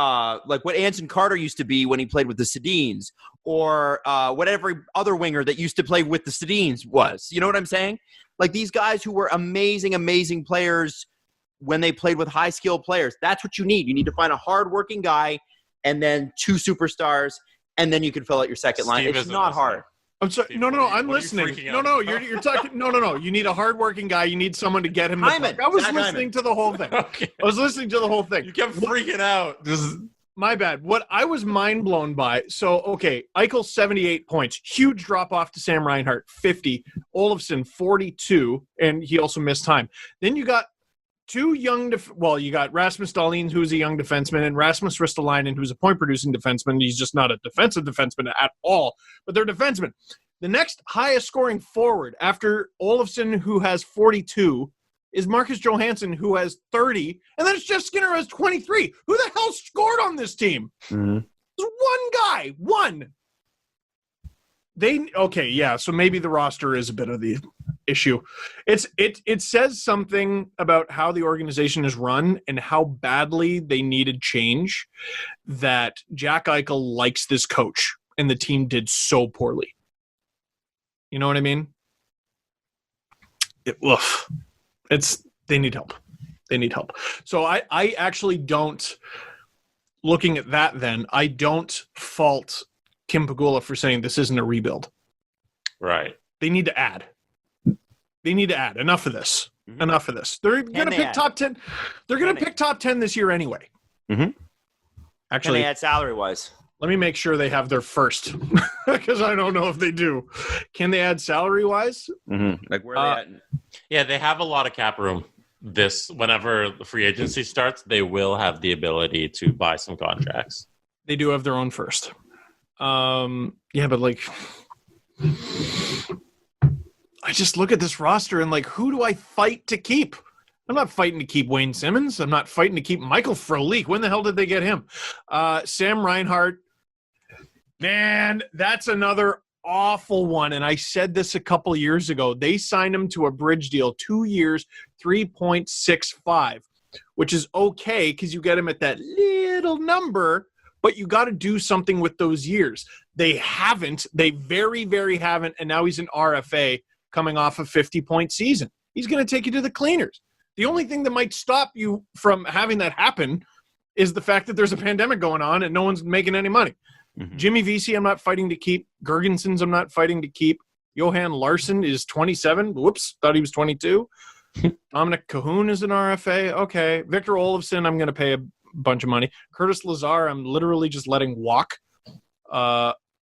like what Anson Carter used to be when he played with the Sedins, or whatever other winger that used to play with the Sedins was. You know what I'm saying? Like these guys who were amazing, amazing players when they played with high-skilled players. That's what you need. You need to find a hard-working guy and then 2 superstars, and then you can fill out your second line. It's not hard. I'm sorry. No. I'm listening. No. You're talking. No. You need a hardworking guy. You need someone to get him the puck. I was listening to the whole thing. Okay. I was listening to the whole thing. You kept freaking out. My bad. What I was mind blown by. So, okay, Eichel 78 points. Huge drop off to Sam Reinhart 50. Olofsson 42, and he also missed time. Then you got 2 young. You got Rasmus Dahlin, who's a young defenseman, and Rasmus Ristolainen, who's a point-producing defenseman. He's just not a defensive defenseman at all, but they're defensemen. The next highest scoring forward after Olofsson, who has 42, is Marcus Johansson, who has 30, and then it's Jeff Skinner, who has 23. Who the hell scored on this team? Mm-hmm. There's one guy. One. So maybe the roster is a bit of the issue. It says something about how the organization is run and how badly they needed change that Jack Eichel likes this coach and the team did so poorly. You know what I mean? They need help. They need help. So I actually don't, looking at that then, I don't fault Kim Pegula for saying this isn't a rebuild. Right. They need to add. Enough of this. Mm-hmm. Enough of this. They're going to pick top 10. They're going to pick top 10 this year anyway. Mm-hmm. Actually, can they add salary-wise? let me make sure they have their first because I don't know if they do. Can they add salary-wise? Mm-hmm. Like where are they at? Yeah, they have a lot of cap room. Whenever the free agency starts, they will have the ability to buy some contracts. They do have their own first. Yeah, but like, I just look at this roster and like, who do I fight to keep? I'm not fighting to keep Wayne Simmons. I'm not fighting to keep Michael Frolik. When the hell did they get him? Sam Reinhart. Man, that's another awful one. And I said this a couple years ago. They signed him to a bridge deal, 2 years, 3.65, which is okay because you get him at that little number, but you got to do something with those years. They haven't. They very, very haven't. And now he's an RFA coming off a 50-point season. He's going to take you to the cleaners. The only thing that might stop you from having that happen is the fact that there's a pandemic going on and no one's making any money. Mm-hmm. Jimmy Vesey, I'm not fighting to keep. Gergensons, I'm not fighting to keep. Johan Larsson is 27. Whoops, thought he was 22. Dominic Cahoon is an RFA. Okay. Victor Olofsson, I'm going to pay a bunch of money. Curtis Lazar, I'm literally just letting walk.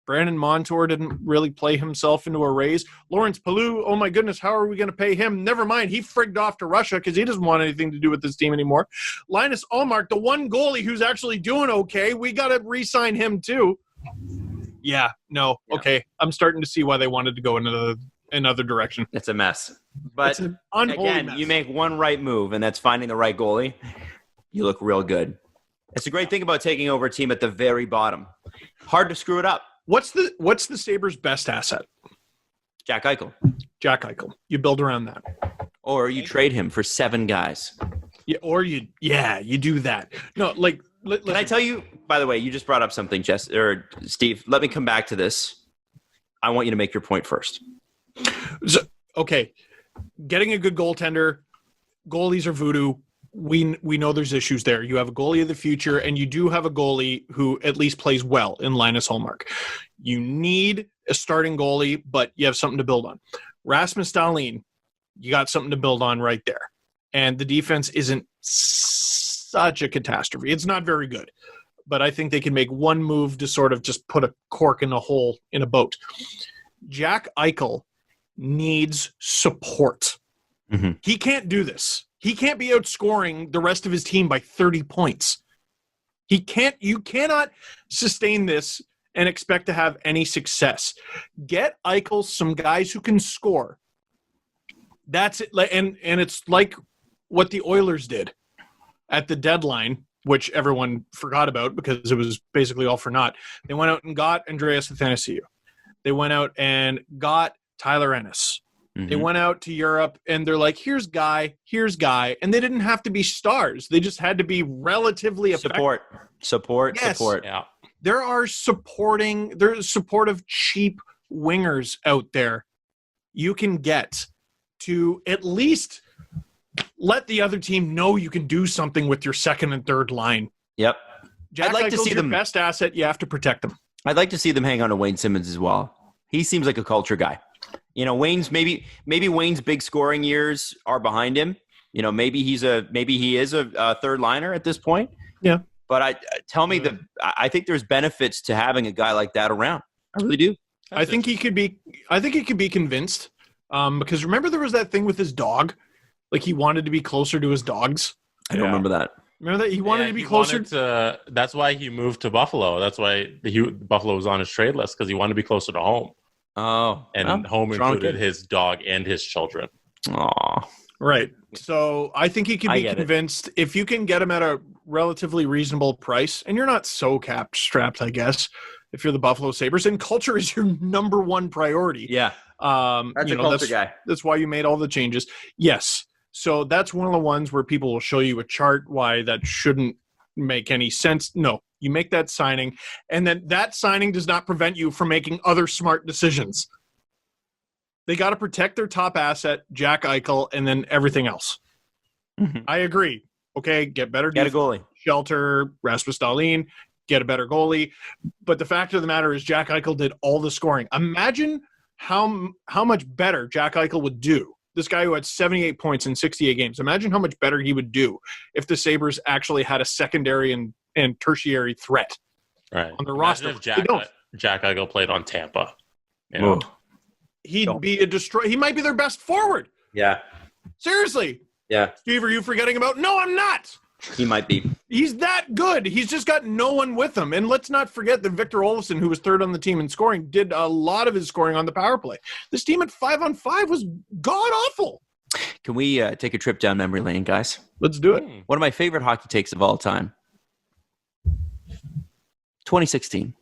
Brandon Montour didn't really play himself into a raise. Lawrence Palou, oh my goodness, how are we going to pay him? Never mind, he frigged off to Russia because he doesn't want anything to do with this team anymore. Linus Ullmark, the one goalie who's actually doing okay, we got to re-sign him too. Yeah, no, okay. I'm starting to see why they wanted to go in another direction. It's a mess. But it's an unholy mess. You make one right move, and that's finding the right goalie. You look real good. It's a great thing about taking over a team at the very bottom. Hard to screw it up. What's the Sabres' best asset? Jack Eichel. Jack Eichel. You build around that. Or you trade him for 7 guys. Yeah, or you do that. No, like can I tell you, by the way, you just brought up something, Steve. Let me come back to this. I want you to make your point first. So, okay. Getting a good goaltender, goalies are voodoo. We know there's issues there. You have a goalie of the future, and you do have a goalie who at least plays well in Linus Ullmark. You need a starting goalie, but you have something to build on. Rasmus Dahlin, you got something to build on right there. And the defense isn't such a catastrophe. It's not very good, but I think they can make one move to sort of just put a cork in a hole in a boat. Jack Eichel needs support. Mm-hmm. He can't do this. He can't be outscoring the rest of his team by 30 points. You cannot sustain this and expect to have any success. Get Eichel some guys who can score. That's it. And it's like what the Oilers did at the deadline, which everyone forgot about because it was basically all for naught. They went out and got Andreas Athanasiou. They went out and got Tyler Ennis. Mm-hmm. They went out to Europe and they're like, here's guy. And they didn't have to be stars. They just had to be relatively effective. Support. Yeah. There's supportive cheap wingers out there you can get to at least let the other team know you can do something with your second and third line. Yep. Jack I'd like to see them best asset. You have to protect them. I'd like to see them hang on to Wayne Simmons as well. He seems like a culture guy. You know, Wayne's maybe Wayne's big scoring years are behind him. You know, maybe he is a third liner at this point. Yeah. But I think there's benefits to having a guy like that around. I really do. I think he could be convinced. Because remember there was that thing with his dog, like he wanted to be closer to his dogs. I don't remember that. Remember that he wanted to be closer. That's why he moved to Buffalo. That's why Buffalo was on his trade list because he wanted to be closer to home. Oh, and home included his dog and his children. Oh, Right. So I think he can be convinced if you can get him at a relatively reasonable price, and you're not so strapped, I guess, if you're the Buffalo Sabres, and culture is your number one priority. Yeah. That's a culture guy. That's why you made all the changes. Yes. So that's one of the ones where people will show you a chart why that shouldn't make any sense. No, you make that signing, and then that signing does not prevent you from making other smart decisions. They got to protect their top asset, Jack Eichel, and then everything else. Mm-hmm. I agree. Okay, get better defense, get a goalie. Shelter, Rasmus Dahlin, get a better goalie. But the fact of the matter is Jack Eichel did all the scoring. Imagine how much better Jack Eichel would do. This guy who had 78 points in 68 games. Imagine how much better he would do if the Sabres actually had a secondary and tertiary threat on their roster. If Jack Eichel played on Tampa. You know? He'd be a destroy. He might be their best forward. Yeah. Seriously. Yeah. Steve, are you forgetting about? No, I'm not. He might be. He's that good. He's just got no one with him. And let's not forget that Victor Olofsson, who was third on the team in scoring, did a lot of his scoring on the power play. This team at 5-on-5 was god-awful. Can we take a trip down memory lane, guys? Let's do it. One of my favorite hockey takes of all time. 2016.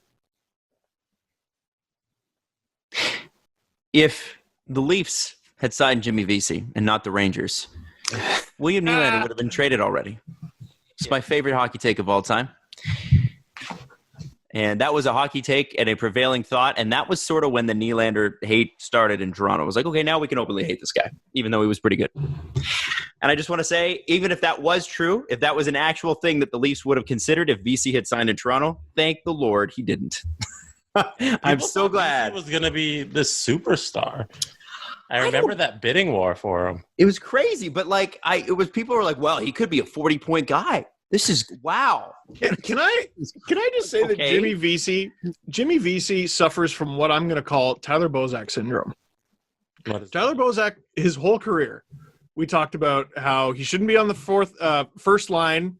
If the Leafs had signed Jimmy Vesey and not the Rangers, William Nylander would have been traded already. It's my favorite hockey take of all time. And that was a hockey take and a prevailing thought. And that was sort of when the Nylander hate started in Toronto. It was like, okay, now we can openly hate this guy, even though he was pretty good. And I just want to say, even if that was true, if that was an actual thing that the Leafs would have considered if Vesey had signed in Toronto, thank the Lord he didn't. I'm so glad. He was going to be the superstar. I remember that bidding war for him. It was crazy, but people were like, well, he could be a 40-point guy. This is wow. Can I just say that Jimmy Vesey suffers from what I'm going to call Tyler Bozak syndrome. Tyler Bozak, his whole career, we talked about how he shouldn't be on the first line,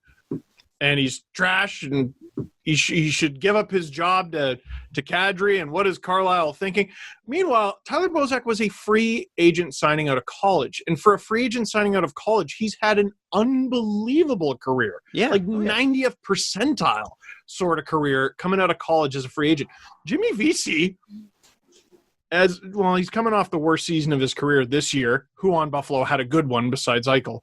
and he's trash, and he should give up his job to Kadri, and what is Carlisle thinking? Meanwhile, Tyler Bozak was a free agent signing out of college, and for a free agent signing out of college, he's had an unbelievable career. Yeah, 90th percentile sort of career coming out of college as a free agent. Jimmy Vesey, he's coming off the worst season of his career this year. Who on Buffalo had a good one besides Eichel?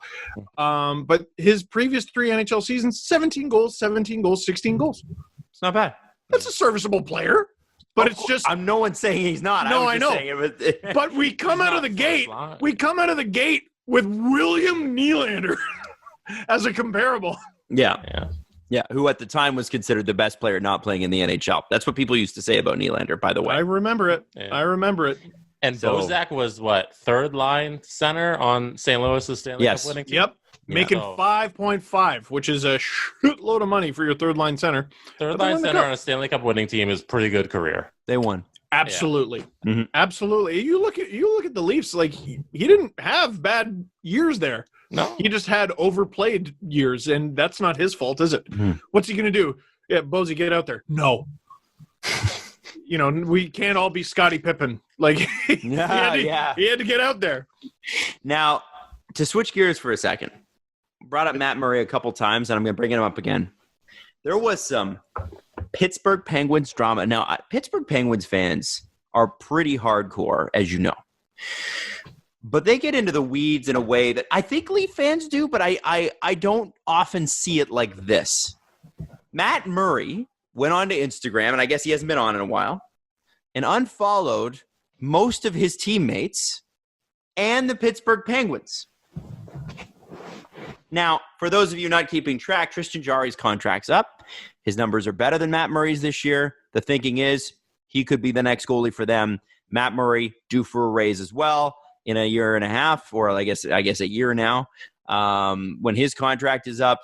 But his previous 3 NHL seasons, 17 goals, 16 goals. It's not bad. That's a serviceable player. But it's just no one's saying he's not. No, I know. But we come out of the gate. We come out of the gate with William Nylander as a comparable. Yeah, who at the time was considered the best player not playing in the NHL. That's what people used to say about Nylander, by the way. I remember it. Yeah. And Bozak was third line center on St. Louis's Stanley Cup winning team? Yep. Making 5.5, which is a shitload of money for your third line center. Third line center on a Stanley Cup winning team is pretty good career. They won. Absolutely. Yeah. Mm-hmm. Absolutely. You look at the Leafs, he didn't have bad years there. No. He just had overplayed years, and that's not his fault, is it? Mm-hmm. What's he going to do? Yeah, Bozy, get out there. No. We can't all be Scottie Pippen. He had to get out there. Now, to switch gears for a second, brought up Matt Murray a couple times, and I'm going to bring him up again. There was some Pittsburgh Penguins drama. Now, Pittsburgh Penguins fans are pretty hardcore, as you know. But they get into the weeds in a way that I think Leaf fans do, but I don't often see it like this. Matt Murray went on to Instagram, and I guess he hasn't been on in a while, and unfollowed most of his teammates and the Pittsburgh Penguins. Now, for those of you not keeping track, Tristan Jarry's contract's up. His numbers are better than Matt Murray's this year. The thinking is he could be the next goalie for them. Matt Murray due for a raise as well in a year and a half, or I guess a year now. When his contract is up,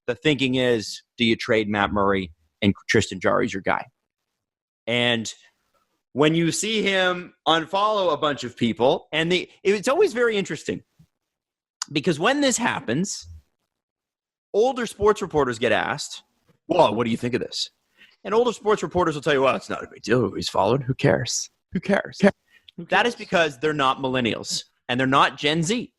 the thinking is, do you trade Matt Murray and Tristan Jarry's your guy? And when you see him unfollow a bunch of people, and it's always very interesting because when this happens, older sports reporters get asked, well, what do you think of this? And older sports reporters will tell you, well, it's not a big deal. He's followed. Who cares? That is because they're not millennials and they're not Gen Z.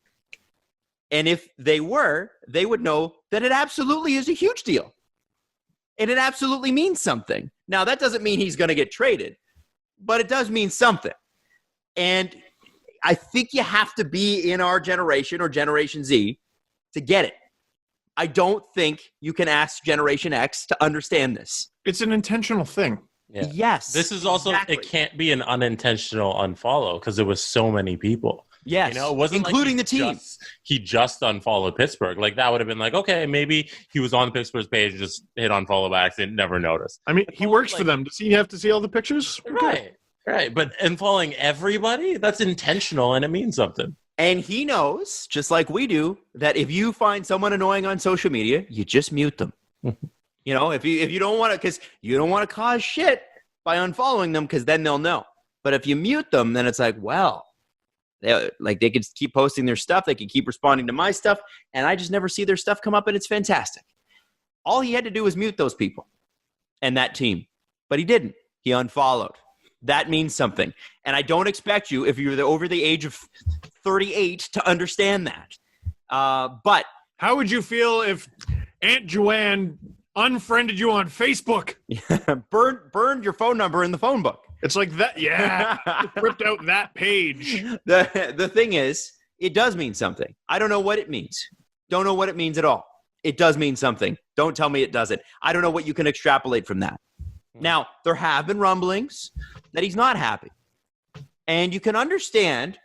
And if they were, they would know that it absolutely is a huge deal. And it absolutely means something. Now, that doesn't mean he's going to get traded, but it does mean something. And I think you have to be in our generation or Generation Z to get it. I don't think you can ask Generation X to understand this. It's an intentional thing. Yeah. Yes. This is also, It can't be an unintentional unfollow because there was so many people. Yes. You know, it wasn't including like the team. He just unfollowed Pittsburgh. Like, that would have been like, okay, maybe he was on Pittsburgh's page, just hit unfollow by accident, never noticed. I mean, he works for them. Does he have to see all the pictures? Right. Right. But unfollowing everybody, that's intentional and it means something. And he knows, just like we do, that if you find someone annoying on social media, you just mute them. You know, if you don't want to, because you don't want to cause shit by unfollowing them, because then they'll know. But if you mute them, then it's like, well, they could keep posting their stuff. They could keep responding to my stuff. And I just never see their stuff come up, and it's fantastic. All he had to do was mute those people and that team. But he didn't. He unfollowed. That means something. And I don't expect you, if you're over the age of 38, to understand that. But how would you feel if Aunt Joanne unfriended you on Facebook? burned your phone number in the phone book? It's like that. Yeah. Ripped out that page. The thing is, it does mean something. I don't know what it means. Don't know what it means at all. It does mean something. Don't tell me it doesn't. I don't know what you can extrapolate from that. Now, there have been rumblings that he's not happy. And you can understand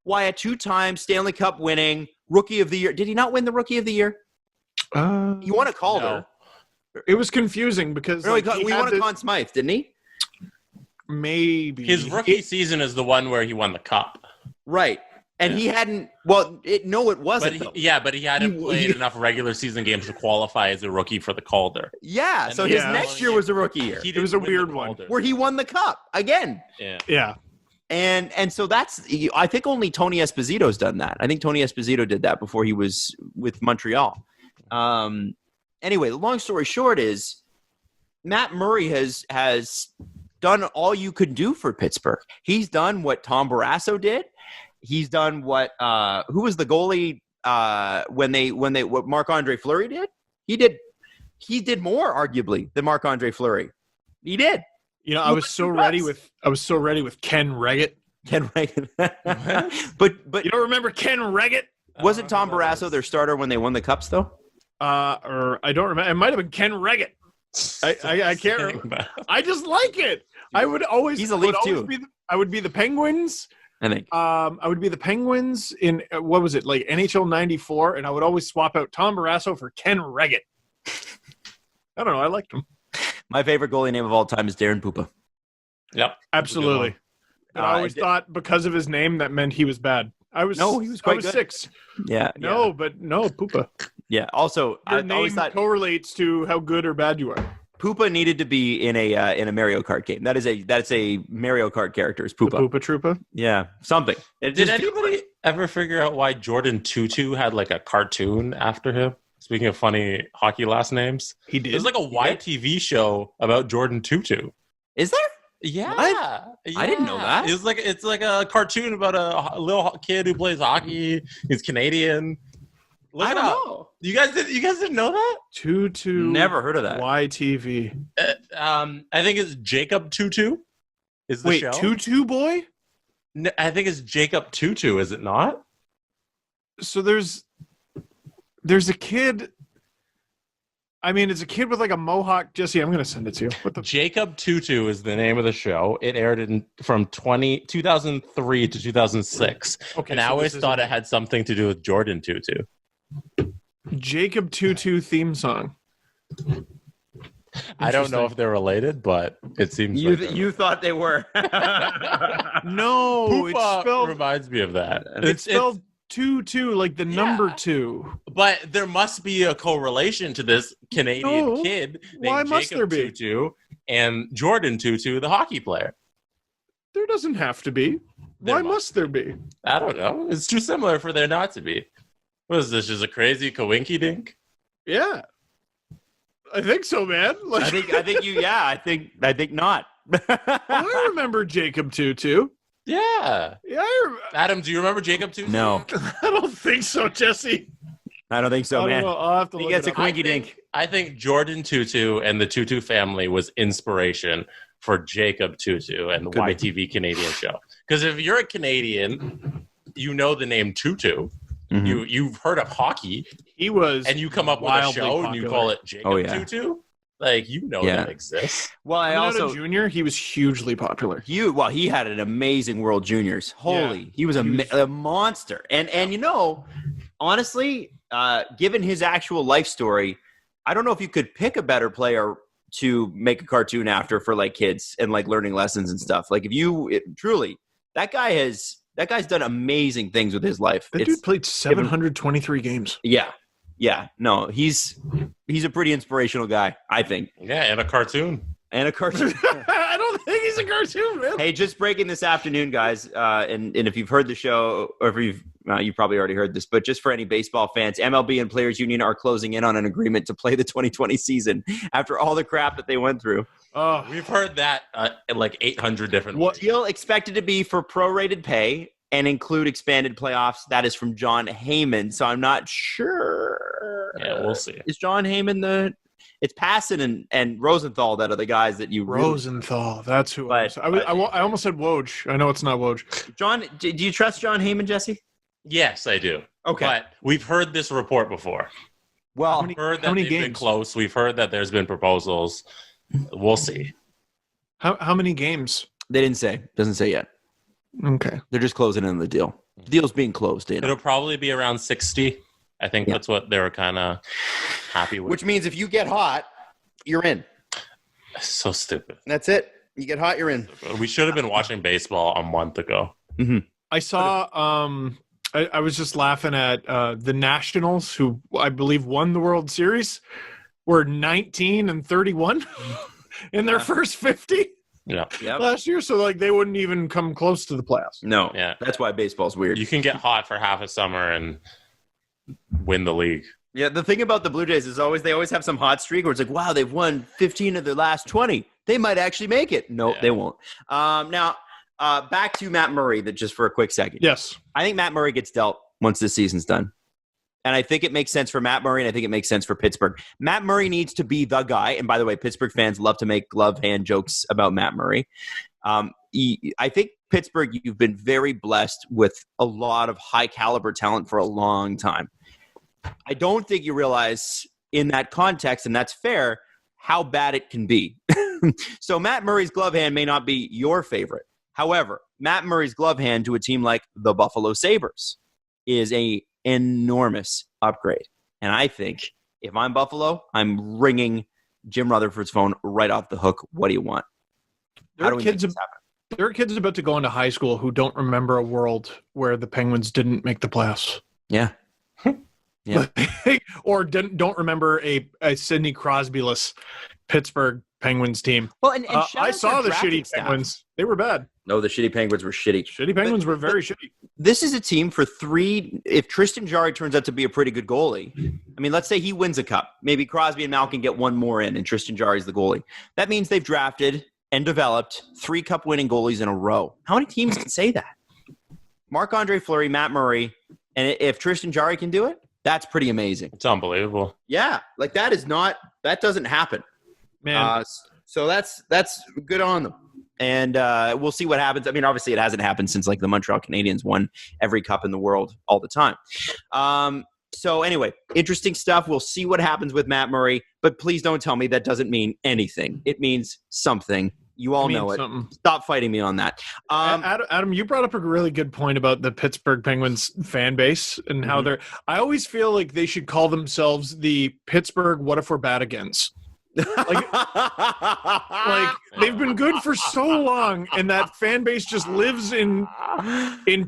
why a 2-time Stanley Cup winning Rookie of the Year. Did he not win the Rookie of the Year? He won a Calder. No. It was confusing because he won a Conn Smythe, didn't he? Maybe. His rookie season is the one where he won the cup. Right. And he hadn't, it wasn't. But he hadn't played enough regular season games to qualify as a rookie for the Calder. Yeah, so his next year was a rookie year. It was a weird one. Where he won the cup again. Yeah. And so I think only Tony Esposito's done that. I think Tony Esposito did that before he was with Montreal. Anyway, the long story short is Matt Murray has done all you could do for Pittsburgh. He's done what Tom Barrasso did. He's done what who was the goalie what Marc-Andre Fleury did? He did more arguably than Marc-Andre Fleury. He did. You know, I was so ready with Ken Reggett. Ken Reggett. but you don't remember Ken Reggett? Wasn't Tom Barrasso their starter when they won the cups though? Or I don't remember. It might have been Ken Reggett. I can't remember. I just like it. I would always. He's a Leaf too. I would be the Penguins. I think. I would be the Penguins in what was it, like NHL '94, and I would always swap out Tom Barrasso for Ken Reggett. I don't know. I liked him. My favorite goalie name of all time is Darren Pupa. Yep, absolutely. But I always thought because of his name that meant he was bad. He was quite good. 6. Yeah. But Pupa. Yeah. Also, your name correlates to how good or bad you are. Pupa needed to be in a Mario Kart game. That's a Mario Kart character. Is Pupa? The Pupa Troopa? Yeah, something. Did anybody ever figure out why Jordan Tutu had like a cartoon after him? Speaking of funny hockey last names, he did. There's like a YTV show about Jordan Tutu. Is there? Yeah. I didn't know that. It's like a cartoon about a little kid who plays hockey. He's Canadian. I don't know. You guys didn't know that? Tutu. Never heard of that. YTV. I think it's Jacob Tutu. Is the show? Tutu Boy? No, I think it's Jacob Tutu. Is it not? So there's a kid. I mean, it's a kid with like a mohawk. Jesse, I'm going to send it to you. Jacob Tutu is the name of the show. It aired from 2003 to 2006. Okay, and I always thought it had something to do with Jordan Tutu. Jacob Tutu theme song. I don't know if they're related, but it seems you thought they were. No, Pupa it's spelled, reminds me of that. It's spelled 2-2, like the number 2. But there must be a correlation to this Canadian kid named Jacob Tutu and Jordan Tutu, the hockey player. There doesn't have to be. Why must there be? I don't know. It's too similar for there not to be. What is this? Just a crazy coinky dink? Yeah. I think so, man. I think not. I remember Jacob Tutu. Yeah. Yeah, Adam, do you remember Jacob Tutu? No, I don't think so, Jesse. I don't think so, I don't man. know. I'll have to He look gets it a up. quinky dink. I think Jordan Tutu and the Tutu family was inspiration for Jacob Tutu and the Could be. YTV Canadian show. Because if you're a Canadian, you know the name Tutu. Mhm. You've heard of hockey, He was and you come up with a wildly show and you popular. call it Jacob Oh, yeah. Tutu. Like, you know Yeah. that exists. Well, I Coming out also of junior, he was hugely popular. he had an amazing World Juniors. Holy, he was a monster. And you know, honestly, given his actual life story, I don't know if you could pick a better player to make a cartoon after for like kids and like learning lessons and stuff. Like truly, that guy's done amazing things with his life. That dude played 723 games. Yeah, no, he's a pretty inspirational guy, I think, Yeah, and a cartoon. and a cartoon. I don't think he's a cartoon, man. Hey, just breaking this afternoon, guys, and if you've heard the show, or if you probably already heard this, but just for any baseball fans, MLB and Players Union are closing in on an agreement to play the 2020 season after all the crap that they went through. Oh, We've heard that in like 800 different What- ways. Deal expected to be for prorated pay and include expanded playoffs. That is from John Heyman, so I'm not sure. Yeah, we'll see. Is John Heyman it's Passan and Rosenthal that are the guys that you Rosenthal. That's who But- I almost said Woj. I know it's not Woj. John, do you trust John Heyman, Jesse? Yes, I do. Okay. But we've heard this report before. Well, We've heard how that many they've been games? close. We've heard that there's been proposals. We'll see. How many games? they didn't say. Doesn't say yet. Okay. They're just closing in the deal. The deal's being closed in. It'll probably be around 60. I think Yeah. that's what they were kind of happy with. Which means if you get hot, you're in. So stupid. That's it. You get hot, you're in. We should have been watching baseball a month ago. I saw I was just laughing at the Nationals, who I believe won the World Series, were 19-31 in their first 50 Yeah. Yep. last year. So like they wouldn't even come close to the playoffs. No. Yeah. That's why baseball's weird. You can get hot for half a summer and win the league. Yeah, the thing about the Blue Jays is they always have some hot streak where it's like, wow, they've won 15 of their last 20. They might actually make it. No, Yeah. they won't. Now, back to Matt Murray, just for a quick second. Yes. I think Matt Murray gets dealt once this season's done. And I think it makes sense for Matt Murray, and I think it makes sense for Pittsburgh. Matt Murray needs to be the guy. And by the way, Pittsburgh fans love to make glove hand jokes about Matt Murray. I think Pittsburgh, you've been very blessed with a lot of high caliber talent for a long time. I don't think you realize in that context, and that's fair, how bad it can be. So Matt Murray's glove hand may not be your favorite. However, Matt Murray's glove hand to a team like the Buffalo Sabres is a enormous upgrade. And I think if I'm Buffalo, I'm ringing Jim Rutherford's phone right off the hook. What do you want? There are kids about to go into high school who don't remember a world where the Penguins didn't make the playoffs. Yeah. Yeah. Or don't remember a Sidney Crosby-less Pittsburgh Penguins team. Well, and I shout out saw to the drafting shitty staff. Penguins. They were bad. No, the shitty Penguins were shitty. Shitty Penguins were very shitty. This is a team for three. If Tristan Jarry turns out to be a pretty good goalie, I mean, let's say he wins a cup. Maybe Crosby and Malkin get one more in, and Tristan Jarry's the goalie. That means they've drafted and developed 3 cup-winning goalies in a row. How many teams can say that? Marc-Andre Fleury, Matt Murray, and if Tristan Jarry can do it, that's pretty amazing. It's unbelievable. Yeah, like that doesn't happen. Man, So that's good on them. And we'll see what happens. I mean, obviously it hasn't happened since like the Montreal Canadiens won every cup in the world all the time. So anyway, interesting stuff. We'll see what happens with Matt Murray, but please don't tell me that doesn't mean anything. It means something. You all know it. something. Stop fighting me on that. Adam, you brought up a really good point about the Pittsburgh Penguins fan base and how they're. I always feel like they should call themselves the Pittsburgh "What if we're bad against." Like they've been good for so long, and that fan base just lives in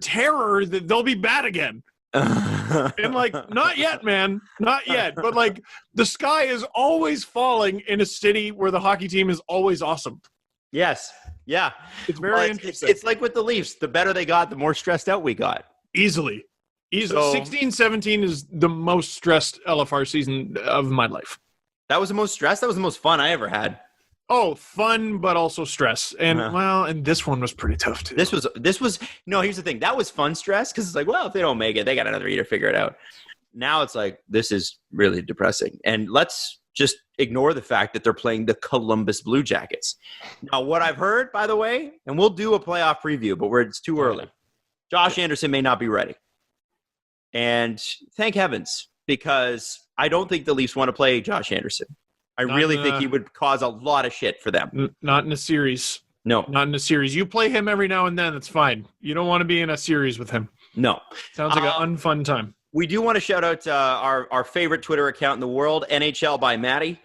terror that they'll be bad again. And like, not yet, man, not yet. But like, the sky is always falling in a city where the hockey team is always awesome. Yes. Yeah. It's very Well, interesting. It's like with the Leafs. The better they got, the more stressed out we got. Easily. So- 16-17 is the most stressed LFR season of my life. That was the most stressed. That was the most fun I ever had. Oh, fun, but also stress. And and this one was pretty tough too. This was no, here's the thing. That was fun stress because it's like, well, if they don't make it, they got another year to figure it out. Now it's like, this is really depressing. And let's just ignore the fact that they're playing the Columbus Blue Jackets. Now, what I've heard, by the way, and we'll do a playoff preview, but it's too early. Josh Anderson may not be ready. And thank heavens, because I don't think the Leafs want to play Josh Anderson. I really think he would cause a lot of shit for them. Not in a series. No. Not in a series. You play him every now and then. That's fine. You don't want to be in a series with him. No. Sounds like an unfun time. We do want to shout out our favorite Twitter account in the world, NHL By Matty,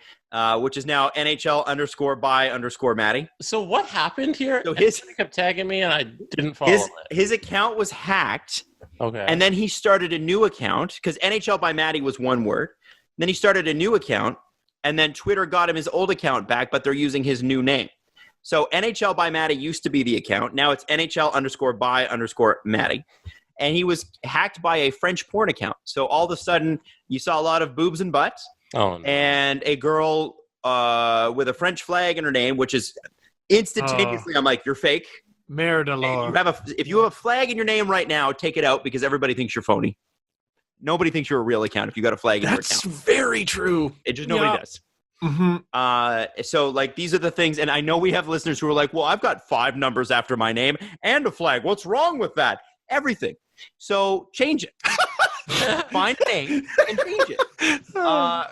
which is now NHL_by_Matty. So what happened here? So he kept tagging me, and I didn't follow it. His account was hacked. Okay. And then he started a new account because NHL By Matty was one word. Then he started a new account. And then Twitter got him his old account back, but they're using his new name. So NHL By Matty used to be the account. Now it's NHL_by_Matty. And he was hacked by a French porn account. So all of a sudden, you saw a lot of boobs and butts. Oh, no. And a girl with a French flag in her name, which is instantaneously, I'm like, you're fake. Mère de l'Or. If you have a flag in your name right now, take it out because everybody thinks you're phony. Nobody thinks you're a real account if you got a flag in your account. That's very true. It just nobody does. Mm-hmm. So like these are the things, and I know we have listeners who are like, well, I've got 5 numbers after my name and a flag. What's wrong with that? Everything. So change it. Find a name and change it.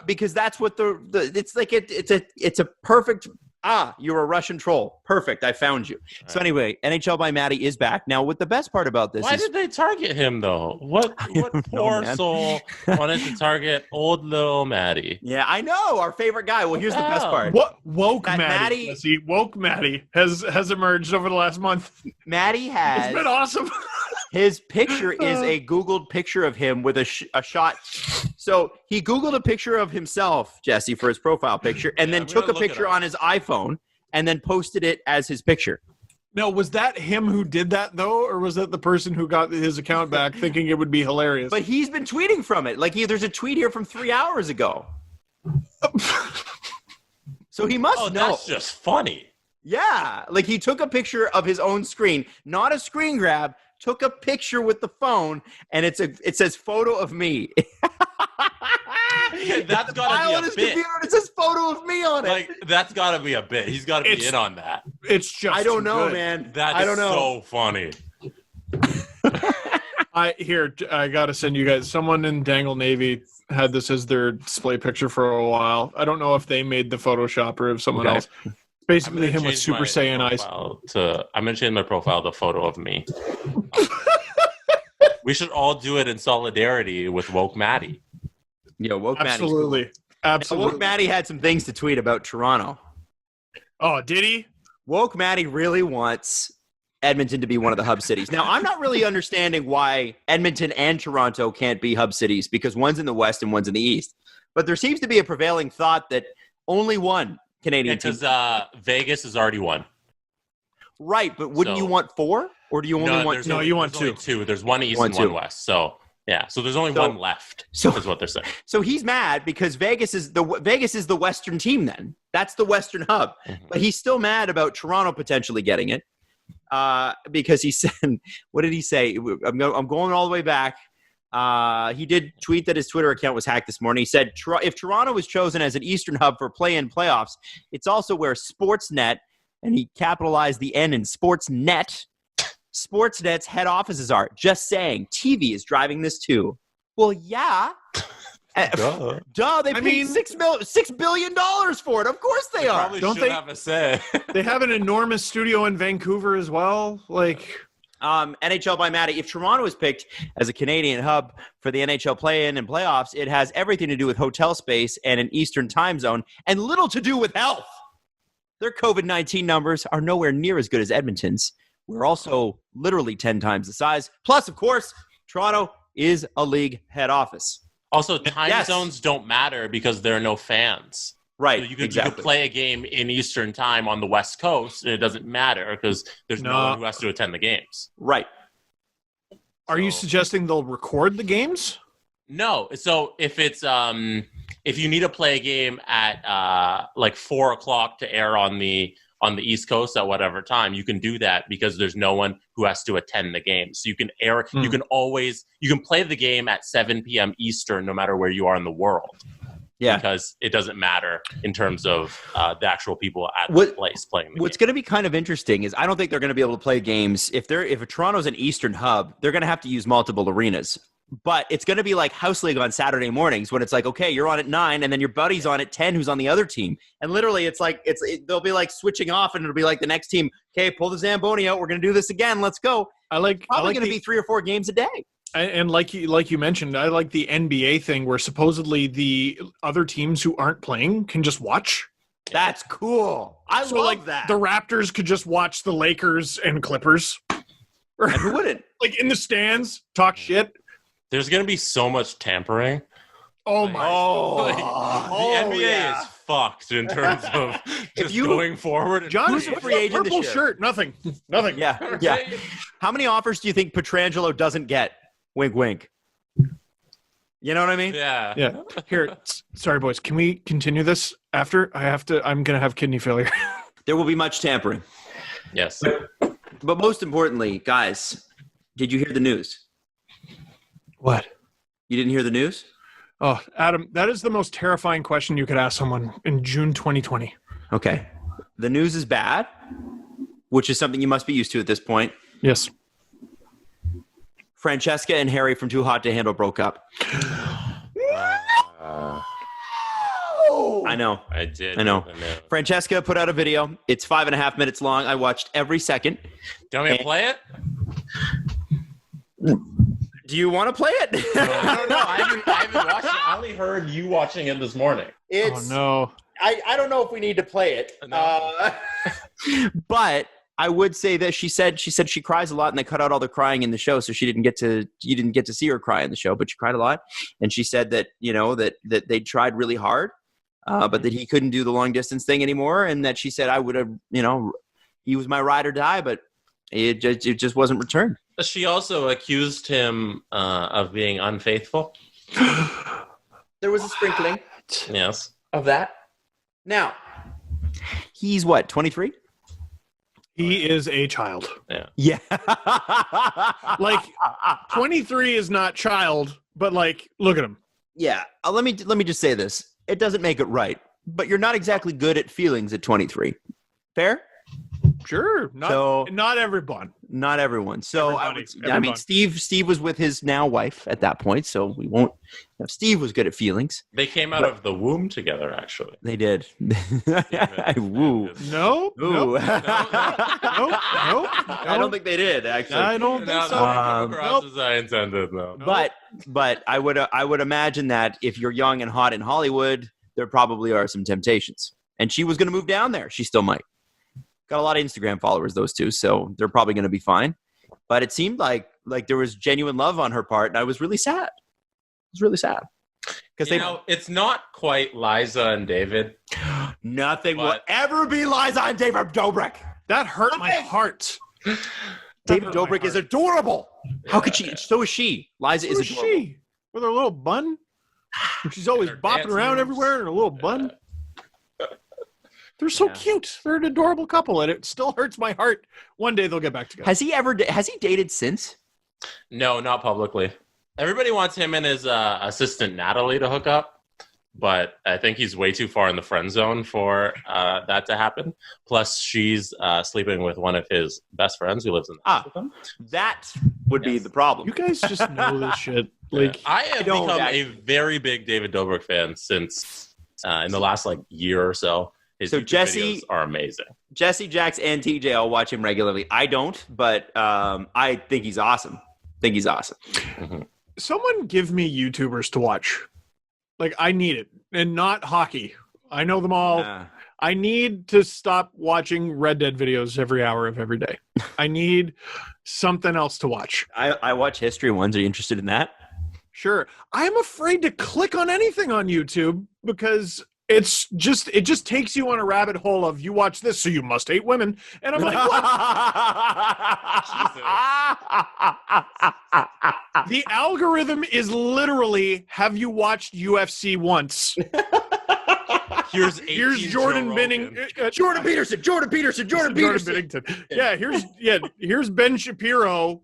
Because that's what it's like. It's a perfect. You're a Russian troll. Perfect. I found you. So anyway, NHL By Matty is back. Now, what the best part about this Why did they target him, though? What poor soul wanted to target old little Matty? Yeah, I know. Our favorite guy. Well, here's the best part. What woke Matty? Woke Matty has emerged over the last month. Matty has. It's been awesome. His picture is a Googled picture of him with a shot. So he Googled a picture of himself, Jesse, for his profile picture, and then took a picture on his iPhone and then posted it as his picture. Now, was that him who did that, though, or was that the person who got his account back thinking it would be hilarious? But he's been tweeting from it. Like, there's a tweet here from 3 hours ago. So he must know. That's just funny. Yeah. Like, he took a picture of his own screen, not a screen grab, took a picture with the phone, and it says photo of me. That's gotta be a bit. Computer, it says photo of me on it. Like, that's gotta be a bit. He's gotta be in on that. It's just I don't know, good. man. That is so funny. I gotta send you guys. Someone in Dangle Navy had this as their display picture for a while. I don't know if they made the Photoshop or if someone else. Basically, him with Super Saiyan eyes. I'm going to change my profile to photo of me. We should all do it in solidarity with Woke Matty. Yeah, Woke Matty. Absolutely. Woke Matty had some things to tweet about Toronto. Oh, did he? Woke Matty really wants Edmonton to be one of the hub cities. Now, I'm not really understanding why Edmonton and Toronto can't be hub cities because one's in the West and one's in the East. But there seems to be a prevailing thought that only one Canadian team. Because Vegas is already one. Right, but wouldn't you want 4? Or do you only want 2? No, you want 2. 2. There's one East and one West. So, yeah. So there's only one left, is what they're saying. So he's mad because Vegas is the Western team then. That's the Western hub. Mm-hmm. But he's still mad about Toronto potentially getting it. Because he said, what did he say? I'm going all the way back. He did tweet that his Twitter account was hacked this morning. He said, if Toronto was chosen as an Eastern hub for play-in playoffs, it's also where Sportsnet, and he capitalized the N in Sportsnet, Sportsnet's head offices are. Just saying, TV is driving this too. Well, yeah. Duh. They paid $6 billion for it. Of course they are. Probably don't they have a say? They have an enormous studio in Vancouver as well. Like, NHL By Matty. If Toronto is picked as a Canadian hub for the NHL play-in and playoffs, it has everything to do with hotel space and an Eastern time zone, and little to do with health. Their COVID-19 numbers are nowhere near as good as Edmonton's. We're also literally 10 times the size. Plus, of course, Toronto is a league head office. Also, time zones don't matter because there are no fans. Right, so you could play a game in Eastern time on the West Coast, and it doesn't matter because there's no one who has to attend the games. Right. Are you suggesting they'll record the games? No. So if it's if you need to play a game at like 4:00 to air on the East Coast at whatever time, you can do that because there's no one who has to attend the game. So you can air, you can play the game at 7 p.m. Eastern, no matter where you are in the world. Yeah, because it doesn't matter in terms of the actual people at the place playing the What's game. going to be kind of interesting is I don't think they're going to be able to play games if Toronto's an Eastern hub. They're going to have to use multiple arenas, but it's going to be like House League on Saturday mornings when it's like, okay, you're on at 9, and then your buddy's on at 10, who's on the other team, and literally it's like they'll be like switching off, and it'll be like the next team, okay, pull the Zamboni out, we're going to do this again, let's go. Probably going to be 3 or 4 games a day. And like you mentioned, I like the NBA thing where supposedly the other teams who aren't playing can just watch. That's cool. I love that. The Raptors could just watch the Lakers and Clippers. And who wouldn't? Like in the stands, talk shit. There's going to be so much tampering. Oh my! The NBA is fucked in terms of just going forward. John is a free agent. Purple shirt, nothing. Yeah. How many offers do you think Pietrangelo doesn't get? Wink, wink. You know what I mean? Yeah. Here, sorry, boys. Can we continue this after? I'm going to have kidney failure. There will be much tampering. Yes. But most importantly, guys, did you hear the news? What? You didn't hear the news? Oh, Adam, that is the most terrifying question you could ask someone in June 2020. Okay. The news is bad, which is something you must be used to at this point. Yes. Francesca and Harry from Too Hot to Handle broke up. I know. I did. I know. Francesca put out a video. It's 5.5 minutes long. I watched every second. Do you want me to play it? Do you want to play it? I don't know. I haven't watched it. I only heard you watching it this morning. Oh, no. I don't know if we need to play it. No. But I would say that she said she cries a lot, and they cut out all the crying in the show, so you didn't get to see her cry in the show, but she cried a lot. And she said that, that they tried really hard, but that he couldn't do the long distance thing anymore, and that she said, I would have, he was my ride or die, but it just wasn't returned. She also accused him of being unfaithful. There was a sprinkling Yes. of that. Now, he's what, 23? He is a child. Yeah. Like 23 is not child, but like, look at him. Yeah. Let me just say this. It doesn't make it right, but you're not exactly good at feelings at 23. Fair? Sure. Not everyone. Not everyone. So everybody. Steve was with his now wife at that point, so we won't. Steve was good at feelings. They came out of the womb together, actually. They did. Woo. No. I don't think they did, actually. I don't think so. As I intended, no. But I would imagine that if you're young and hot in Hollywood, there probably are some temptations. And she was going to move down there. She still might. Got a lot of Instagram followers, those two, so they're probably going to be fine. But it seemed like there was genuine love on her part, and I was really sad. It was really sad. Because it's not quite Liza and David. Nothing will ever be Liza and David Dobrik. That hurt my heart. David Dobrik is adorable. How could she? So is she. Liza is adorable. She? With her little bun? She's always bopping around everywhere in her little bun. They're so cute. They're an adorable couple, and it still hurts my heart. One day they'll get back together. Has he dated since? No, not publicly. Everybody wants him and his assistant Natalie to hook up, but I think he's way too far in the friend zone for that to happen. Plus, she's sleeping with one of his best friends who lives in the house with him. That would be the problem. You guys just know this shit. Like I have become a very big David Dobrik fan since in the last year or so. His YouTube videos are amazing. Jesse, Jax, and TJ all watch him regularly. I don't, but I think he's awesome. Mm-hmm. Someone give me YouTubers to watch. I need it. And not hockey. I know them all. I need to stop watching Red Dead videos every hour of every day. I need something else to watch. I watch history ones. Are you interested in that? Sure. I'm afraid to click on anything on YouTube because it just takes you on a rabbit hole of you watch this, so you must hate women. And I'm like, what? The algorithm is literally, have you watched UFC once? Here's Jordan Benning, Jordan Peterson. Yeah, here's Ben Shapiro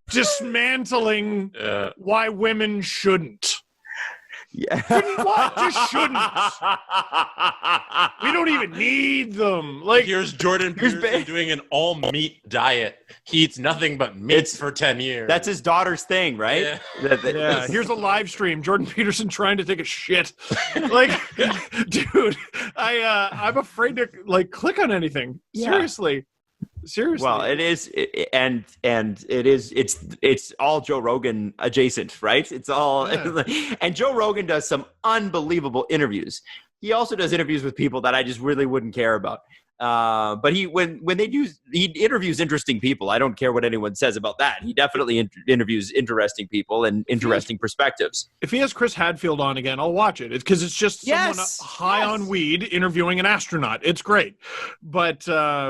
dismantling why women shouldn't. Yeah. What? Just shouldn't. We don't even need them. Like, here's Jordan Peterson doing an all meat diet. He eats nothing but meat for 10 years. That's his daughter's thing, right? Yeah. Here's a live stream. Jordan Peterson trying to take a shit. Like, dude, I'm afraid to click on anything. Yeah. Seriously. Well, it is, it's all Joe Rogan adjacent, right? It's all, and Joe Rogan does some unbelievable interviews. He also does interviews with people that I just really wouldn't care about. But he interviews interesting people. I don't care what anyone says about that. He definitely interviews interesting people and interesting perspectives. If he has Chris Hadfield on again, I'll watch it because it's just someone high on weed interviewing an astronaut. It's great. But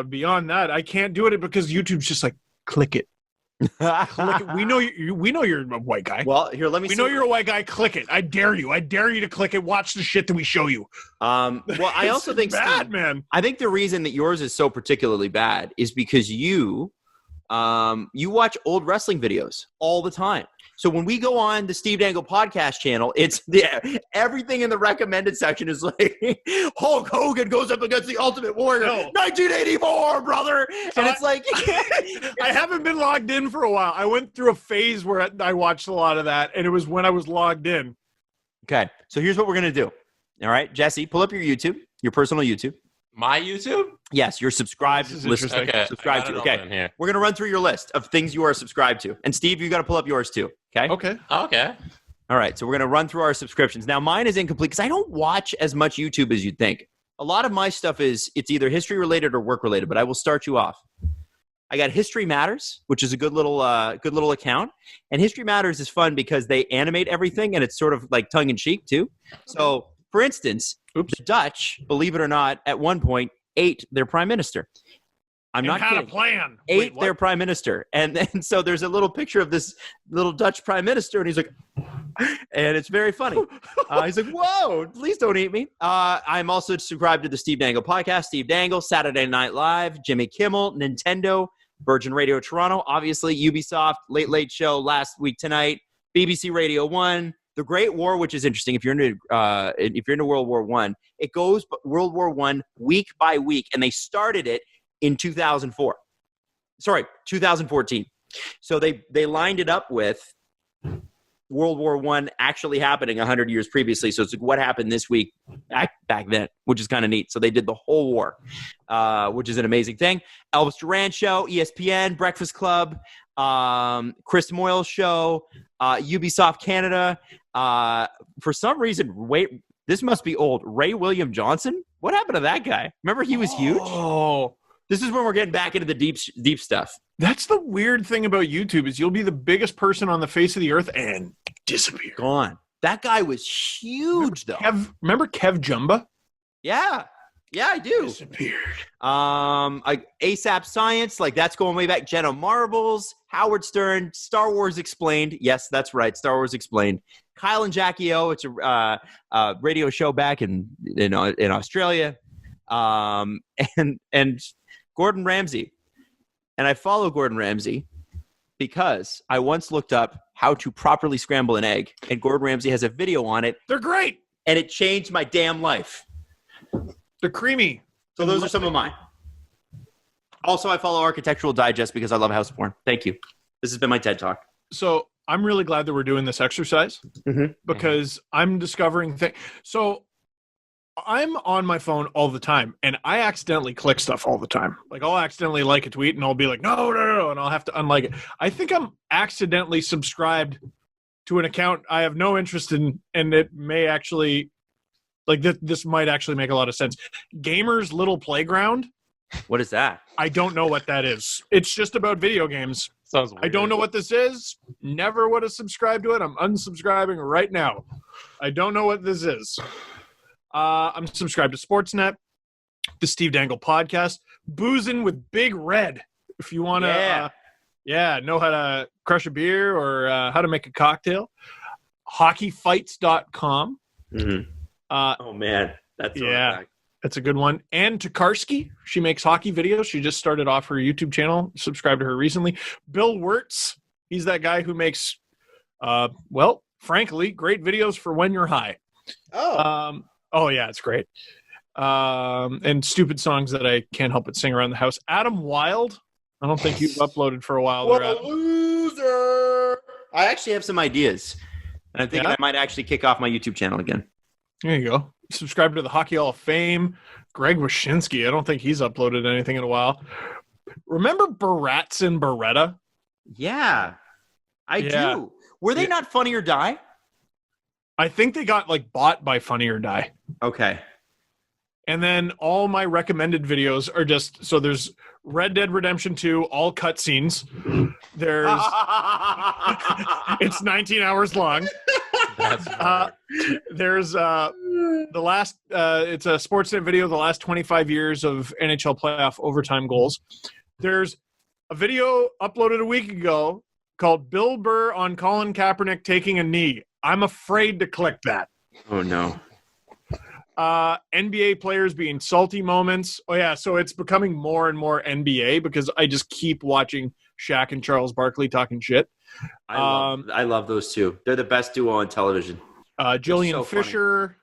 beyond that, I can't do it because YouTube's just like, click it. Click it. We know you're a white guy. Well, here, let me We know you're a white guy. Click it. I dare you. I dare you to click it. Watch the shit that we show you. Well, I also think, bad, Steve, man. I think the reason that yours is so particularly bad is because you watch old wrestling videos all the time. So when we go on the Steve Dangle Podcast channel, it's everything in the recommended section is like Hulk Hogan goes up against the Ultimate Warrior, 1984, brother. And it's like I haven't been logged in for a while. I went through a phase where I watched a lot of that, and it was when I was logged in. Okay, so here's what we're gonna do. All right, Jesse, pull up your YouTube, your personal YouTube. My YouTube? Yes, you're subscribed. Listen, okay. Subscribe to. Okay, we're gonna run through your list of things you are subscribed to, and Steve, you got to pull up yours too. Okay. Okay. All right, so we're gonna run through our subscriptions. Now, mine is incomplete because I don't watch as much YouTube as you'd think. A lot of my stuff it's either history related or work related. But I will start you off. I got History Matters, which is a good little account, and History Matters is fun because they animate everything, and it's sort of like tongue in cheek too. So, for instance, the Dutch, believe it or not, at one point ate their prime minister. I'm not kidding. Had a plan. Ate their prime minister. And then so there's a little picture of this little Dutch prime minister, and he's like, and it's very funny. He's like, whoa, please don't eat me. I'm also subscribed to the Steve Dangle Podcast, Steve Dangle, Saturday Night Live, Jimmy Kimmel, Nintendo, Virgin Radio Toronto, obviously Ubisoft, Late Late Show, Last Week Tonight, BBC Radio 1, The Great War, which is interesting. If you're into World War I, it goes World War I week by week, and they started it in 2014. So they lined it up with World War I actually happening 100 years previously. So it's like what happened this week back then, which is kind of neat. So they did the whole war, which is an amazing thing. Elvis Duran Show, ESPN, Breakfast Club, Chris Moyle Show, Ubisoft Canada. For some reason, wait, this must be old. Ray William Johnson? What happened to that guy? Remember he was huge? Oh, this is when we're getting back into the deep stuff. that's the weird thing about YouTube is you'll be the biggest person on the face of the earth and disappear. Gone. That guy was huge, though. Remember Kev Jumba? Yeah, I do. Disappeared. ASAP Science, like that's going way back. Jenna Marbles, Howard Stern, Star Wars Explained. Yes, that's right. Star Wars Explained. Kyle and Jackie O. It's a radio show back in Australia. And Gordon Ramsay. And I follow Gordon Ramsay because I once looked up how to properly scramble an egg, and Gordon Ramsay has a video on it. They're great. And it changed my damn life. They're creamy. So those are some of mine. Also, I follow Architectural Digest because I love house porn. Thank you. This has been my TED Talk. So I'm really glad that we're doing this exercise because I'm discovering things. So I'm on my phone all the time, and I accidentally click stuff all the time. Like I'll accidentally like a tweet, and I'll be like, no, and I'll have to unlike it. I think I'm accidentally subscribed to an account I have no interest in, and it may actually, like this might actually make a lot of sense. Gamers Little Playground. What is that? I don't know what that is. It's just about video games. Sounds weird. I don't know what this is. Never would have subscribed to it. I'm unsubscribing right now. I don't know what this is. I'm subscribed to Sportsnet, the Steve Dangle Podcast, Boozing with Big Red. If you want to, know how to crush a beer or how to make a cocktail. Hockeyfights.com. Mm-hmm. Oh man, that's that's a good one. Ann Tokarski, she makes hockey videos. She just started off her YouTube channel. Subscribed to her recently. Bill Wirtz, he's that guy who makes, frankly, great videos for when you're high. Oh, Yeah, it's great. And stupid songs that I can't help but sing around the house. Adam Wilde, I don't think you've uploaded for a while. What a loser! I actually have some ideas, and I'm thinking I might actually kick off my YouTube channel again. There you go. Subscribe to the Hockey Hall of Fame. Greg Wyshynski, I don't think he's uploaded anything in a while. Remember Barats and Beretta? Yeah, I do. Were they not Funny or Die? I think they got bought by Funny or Die. Okay. And then all my recommended videos are just, so there's Red Dead Redemption 2, all cutscenes. There's, it's 19 hours long. That's there's the last, it's a Sportsnet video, the last 25 years of NHL playoff overtime goals. There's a video uploaded a week ago called Bill Burr on Colin Kaepernick taking a knee. I'm afraid to click that. Oh, no. NBA players being salty moments. Oh, yeah, so it's becoming more and more NBA because I just keep watching Shaq and Charles Barkley talking shit. I love those two. They're the best duo on television. Jillian so Fisher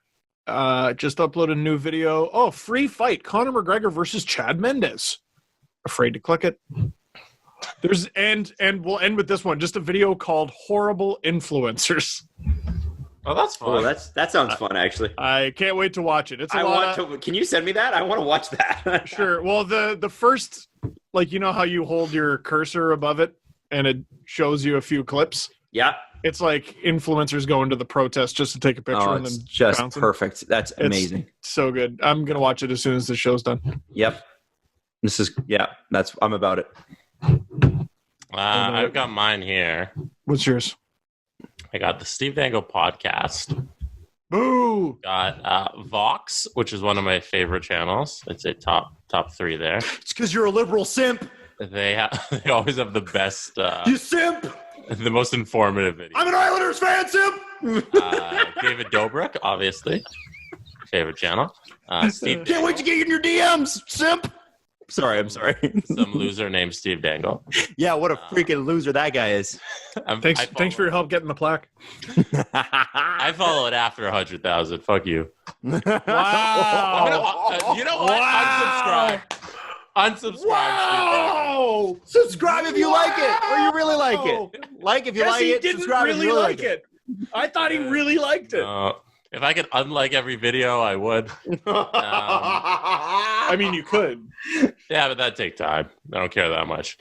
just uploaded a new video. Oh, free fight. Conor McGregor versus Chad Mendes. Afraid to click it. There's and we'll end with this one. Just a video called Horrible Influencers. Oh, that's fun. Oh, that sounds fun, actually. I can't wait to watch it. Can you send me that? I want to watch that. Sure. Well, the first, you know how you hold your cursor above it and it shows you a few clips? Yeah. It's like influencers going to the protest just to take a picture and then just bouncing. Perfect. That's amazing. It's so good. I'm going to watch it as soon as the show's done. Yep. I'm about it. I've got mine here. What's yours? I got the Steve Dangle Podcast. Boo! Got Vox, which is one of my favorite channels. I'd say top 3 there. It's because you're a liberal simp. They always have the best, you simp. the most informative videos. I'm an Islanders fan, simp. David Dobrik, obviously, favorite channel. Steve Can't wait to get in your DMs, simp. I'm sorry. Some loser named Steve Dangle. Yeah, what a freaking loser that guy is. Thanks for your help getting the plaque. I follow it after 100,000. Fuck you. Wow. You know what? Wow. Unsubscribe. Wow. Subscribe if you like it, or you really like it. Like if you like it. Subscribe if you really like it. I thought he really liked it. If I could unlike every video, I would. I mean, you could. Yeah, but that'd take time. I don't care that much.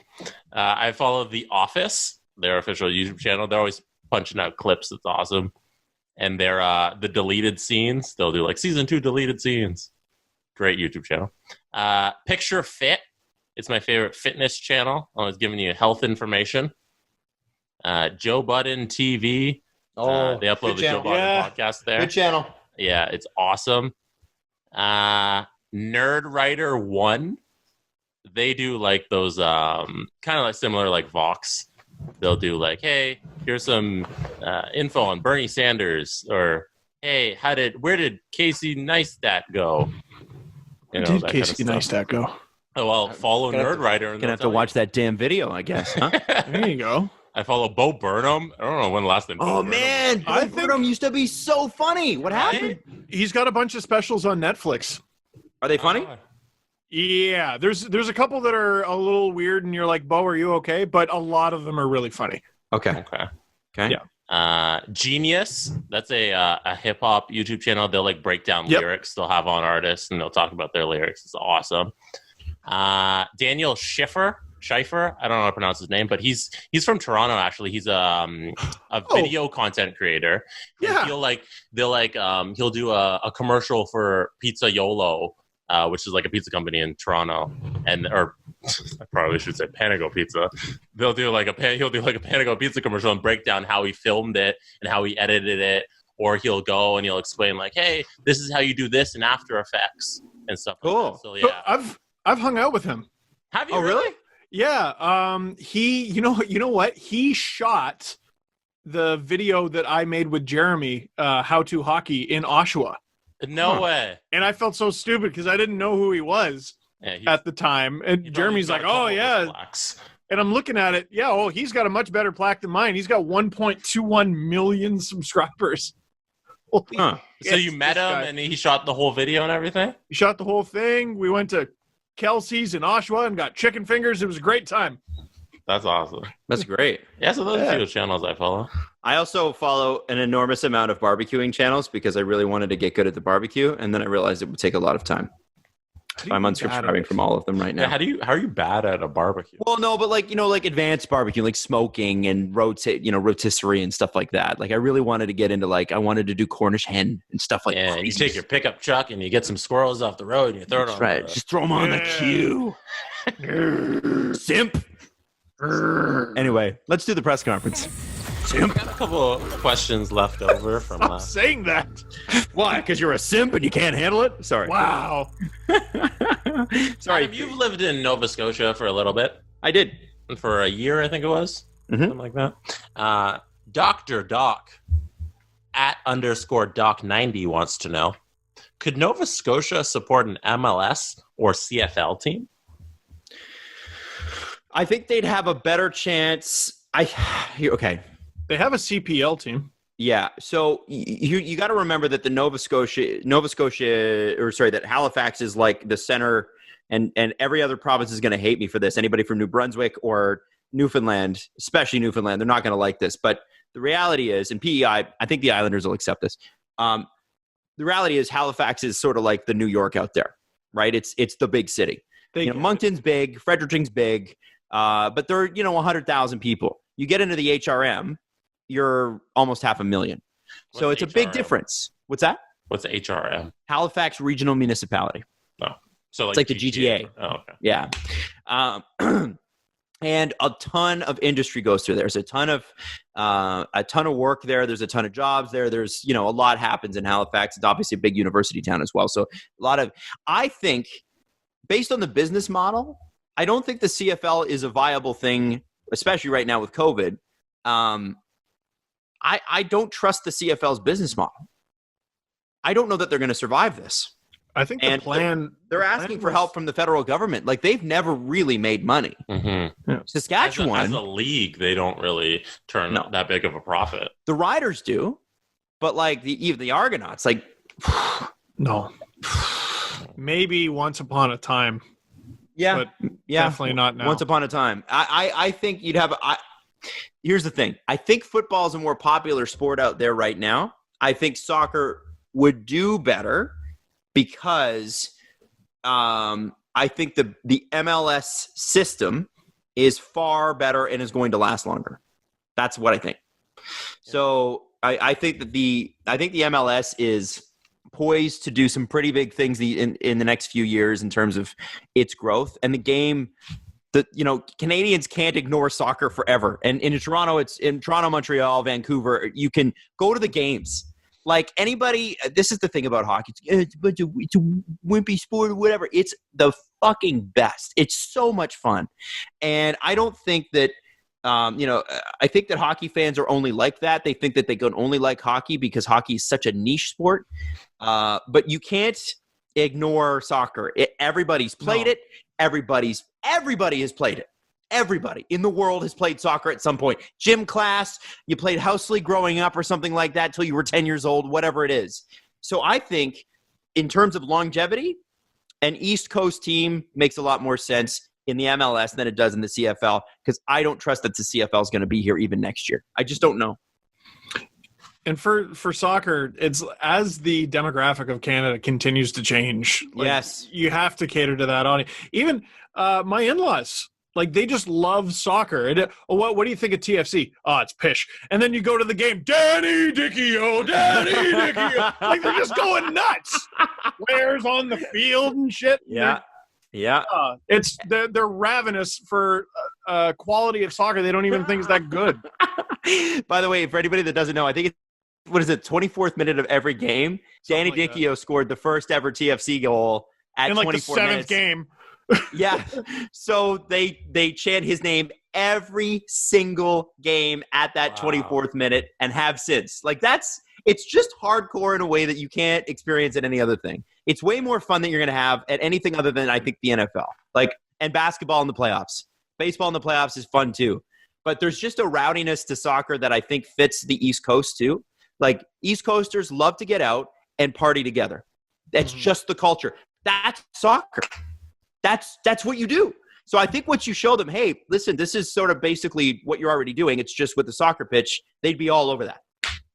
I follow The Office, their official YouTube channel. They're always punching out clips. It's awesome. And they're the deleted scenes. They'll do season 2 deleted scenes. Great YouTube channel. Picture Fit. It's my favorite fitness channel. Always giving you health information. Joe Budden TV. They upload the Joe Budden podcast there. Good channel. Yeah, it's awesome. Nerd Writer 1. They do those kind of similar like Vox. They'll do hey, here's some info on Bernie Sanders, or hey, where did Casey Neistat go? Did Casey Neistat go? Oh, well, follow Nerd Writer. Gonna have to watch that damn video, I guess. Huh? There you go. I follow Bo Burnham. I don't know when the last time. Oh man, Bo Burnham used to be so funny. What happened? He's got a bunch of specials on Netflix. Are they funny? Yeah, there's a couple that are a little weird, and you're like, Bo, are you okay? But a lot of them are really funny. Okay. Yeah. Genius. That's a hip hop YouTube channel. They'll break down lyrics. They'll have on artists and they'll talk about their lyrics. It's awesome. Daniel Schiffer. I don't know how to pronounce his name, but he's from Toronto. Actually, he's a video content creator. Yeah, he'll do a commercial for Pizza Yolo, which is a pizza company in Toronto, or I probably should say Panago Pizza. He'll do a Panago Pizza commercial and break down how he filmed it and how he edited it, or he'll go and he'll explain like, hey, this is how you do this in After Effects and stuff. Cool. Like that. So So I've hung out with him. Have you Oh, really? Yeah. He, you know what? He shot the video that I made with Jeremy, How to Hockey in Oshawa. No way. And I felt so stupid because I didn't know who he was at the time. And Jeremy's like, oh, yeah. And I'm looking at it. Yeah, oh, he's got a much better plaque than mine. He's got 1.21 million subscribers. So you met him and he shot the whole video and everything? He shot the whole thing. We went to Kelsey's in Oshawa and got chicken fingers. It was a great time. That's awesome. That's great. Yeah, so those are a few channels I follow. I also follow an enormous amount of barbecuing channels because I really wanted to get good at the barbecue, and then I realized it would take a lot of time. So I'm unsubscribing from all of them right now. Yeah, how are you bad at a barbecue? Well, no, but like advanced barbecue, like smoking and rotisserie and stuff like that. Like I really wanted to get into I wanted to do Cornish hen and stuff like that. Yeah, you take your pickup truck and you get some squirrels off the road and you throw it on. Right, just throw them on the queue. Simp. Anyway, let's do the press conference. Simp. I got a couple of questions left over from. Stop saying that. Why? Because you're a simp and you can't handle it? Sorry. Wow. Sorry. Adam, you've lived in Nova Scotia for a little bit. I did. For a year, I think it was. Something like that. Dr. Doc @_Doc90 wants to know, could Nova Scotia support an MLS or CFL team? I think they'd have a better chance. Okay. They have a CPL team. Yeah. So you got to remember that the that Halifax is like the center, and every other province is going to hate me for this. Anybody from New Brunswick or Newfoundland, especially Newfoundland, they're not going to like this. But the reality is, and PEI, I think the Islanders will accept this. The reality is Halifax is sort of like the New York out there, right? It's the big city. Moncton's big, Fredericton's big, but they're 100,000 people. You get into the HRM, you're almost 500,000. So it's HRM? A big difference. What's that? What's HRM? Halifax Regional Municipality. Oh, so it's like the GTA. Oh, okay. Yeah. And a ton of industry goes through there. There's a ton of work there. There's a ton of jobs there. There's, a lot happens in Halifax. It's obviously a big university town as well. So I think based on the business model, I don't think the CFL is a viable thing, especially right now with COVID. I don't trust the CFL's business model. I don't know that they're going to survive this. I think the plan... They're asking for help from the federal government. Like, they've never really made money. Mm-hmm. Yeah. Saskatchewan... As a league, they don't really turn that big of a profit. The Riders do, but, even the Argonauts, No. Maybe once upon a time. Yeah. But definitely not now. Once upon a time. I think you'd have... Here's the thing. I think football is a more popular sport out there right now. I think soccer would do better because I think the MLS system is far better and is going to last longer. That's what I think. So I think that the MLS is poised to do some pretty big things in the next few years in terms of its growth. And the game, Canadians can't ignore soccer forever. And in Toronto, it's in Toronto, Montreal, Vancouver, you can go to the games. Like anybody, this is the thing about hockey. It's a wimpy sport or whatever. It's the fucking best. It's so much fun. And I don't think that, I think that hockey fans are only like that. They think that they can only like hockey because hockey is such a niche sport. But you can't ignore soccer. Everybody's played it. Everybody has played it. Everybody in the world has played soccer at some point. Gym class, you played house league growing up or something like that till you were 10 years old, whatever it is. So I think in terms of longevity, an East Coast team makes a lot more sense in the MLS than it does in the CFL because I don't trust that the CFL is going to be here even next year. I just don't know. And for soccer, it's as the demographic of Canada continues to change. Yes. You have to cater to that audience. Even my in-laws, they just love soccer. What do you think of TFC? Oh, it's pish. And then you go to the game, Danny Dickio. They're just going nuts. Players on the field and shit. Yeah. Yeah. They're ravenous for quality of soccer they don't even think is that good. By the way, for anybody that doesn't know, I think 24th minute of every game, Danny Something like Dichio scored the first ever TFC goal at in like 24 the 7th minutes. game. Yeah. So they chant his name every single game at that 24th minute and have since. Like it's just hardcore in a way that you can't experience at any other thing. It's way more fun that you're going to have at anything other than, I think, the NFL. Like, and basketball in the playoffs. Baseball in the playoffs is fun too. But there's just a rowdiness to soccer that I think fits the East Coast too. Like, East Coasters love to get out and party together. That's just the culture. That's soccer. That's what you do. So I think once you show them, hey, listen, this is sort of basically what you're already doing. It's just with the soccer pitch. They'd be all over that.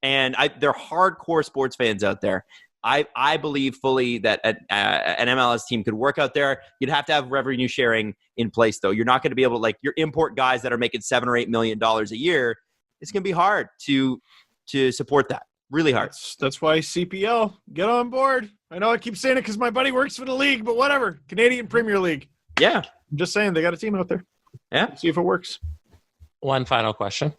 And they're hardcore sports fans out there. I believe fully that an MLS team could work out there. You'd have to have revenue sharing in place, though. You're not going to be able to, like, your import guys that are making $7 or $8 million a year. It's going to be hard to support that. Really hard. That's why CPL, get on board. I know I keep saying it because my buddy works for the league, but whatever. Canadian Premier League. Yeah. I'm just saying they got a team out there. Yeah. See if it works. One final question.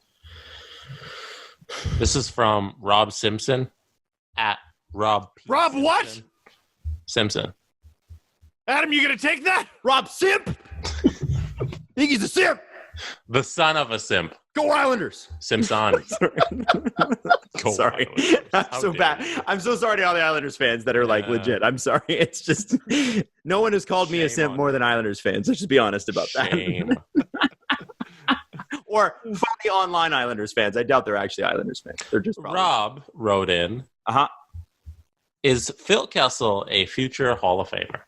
This is from Rob Simpson at Rob P. Rob Simpson. what? Simpson. Adam, you going to take that? Rob Simp? Think he's a simp. The son of a simp. Go Islanders. Simpson. Go Sorry. Islanders. I'm How so dare bad. you. I'm so sorry to all the Islanders fans that are like legit. I'm sorry. It's just no one has called me a Shame simp on more you. than Islanders fans. Let's just be honest about Shame. that. Or funny online Islanders fans. I doubt they're actually Islanders fans. They're just probably. Rob wrote in, Uh-huh. is Phil Kessel a future Hall of Famer?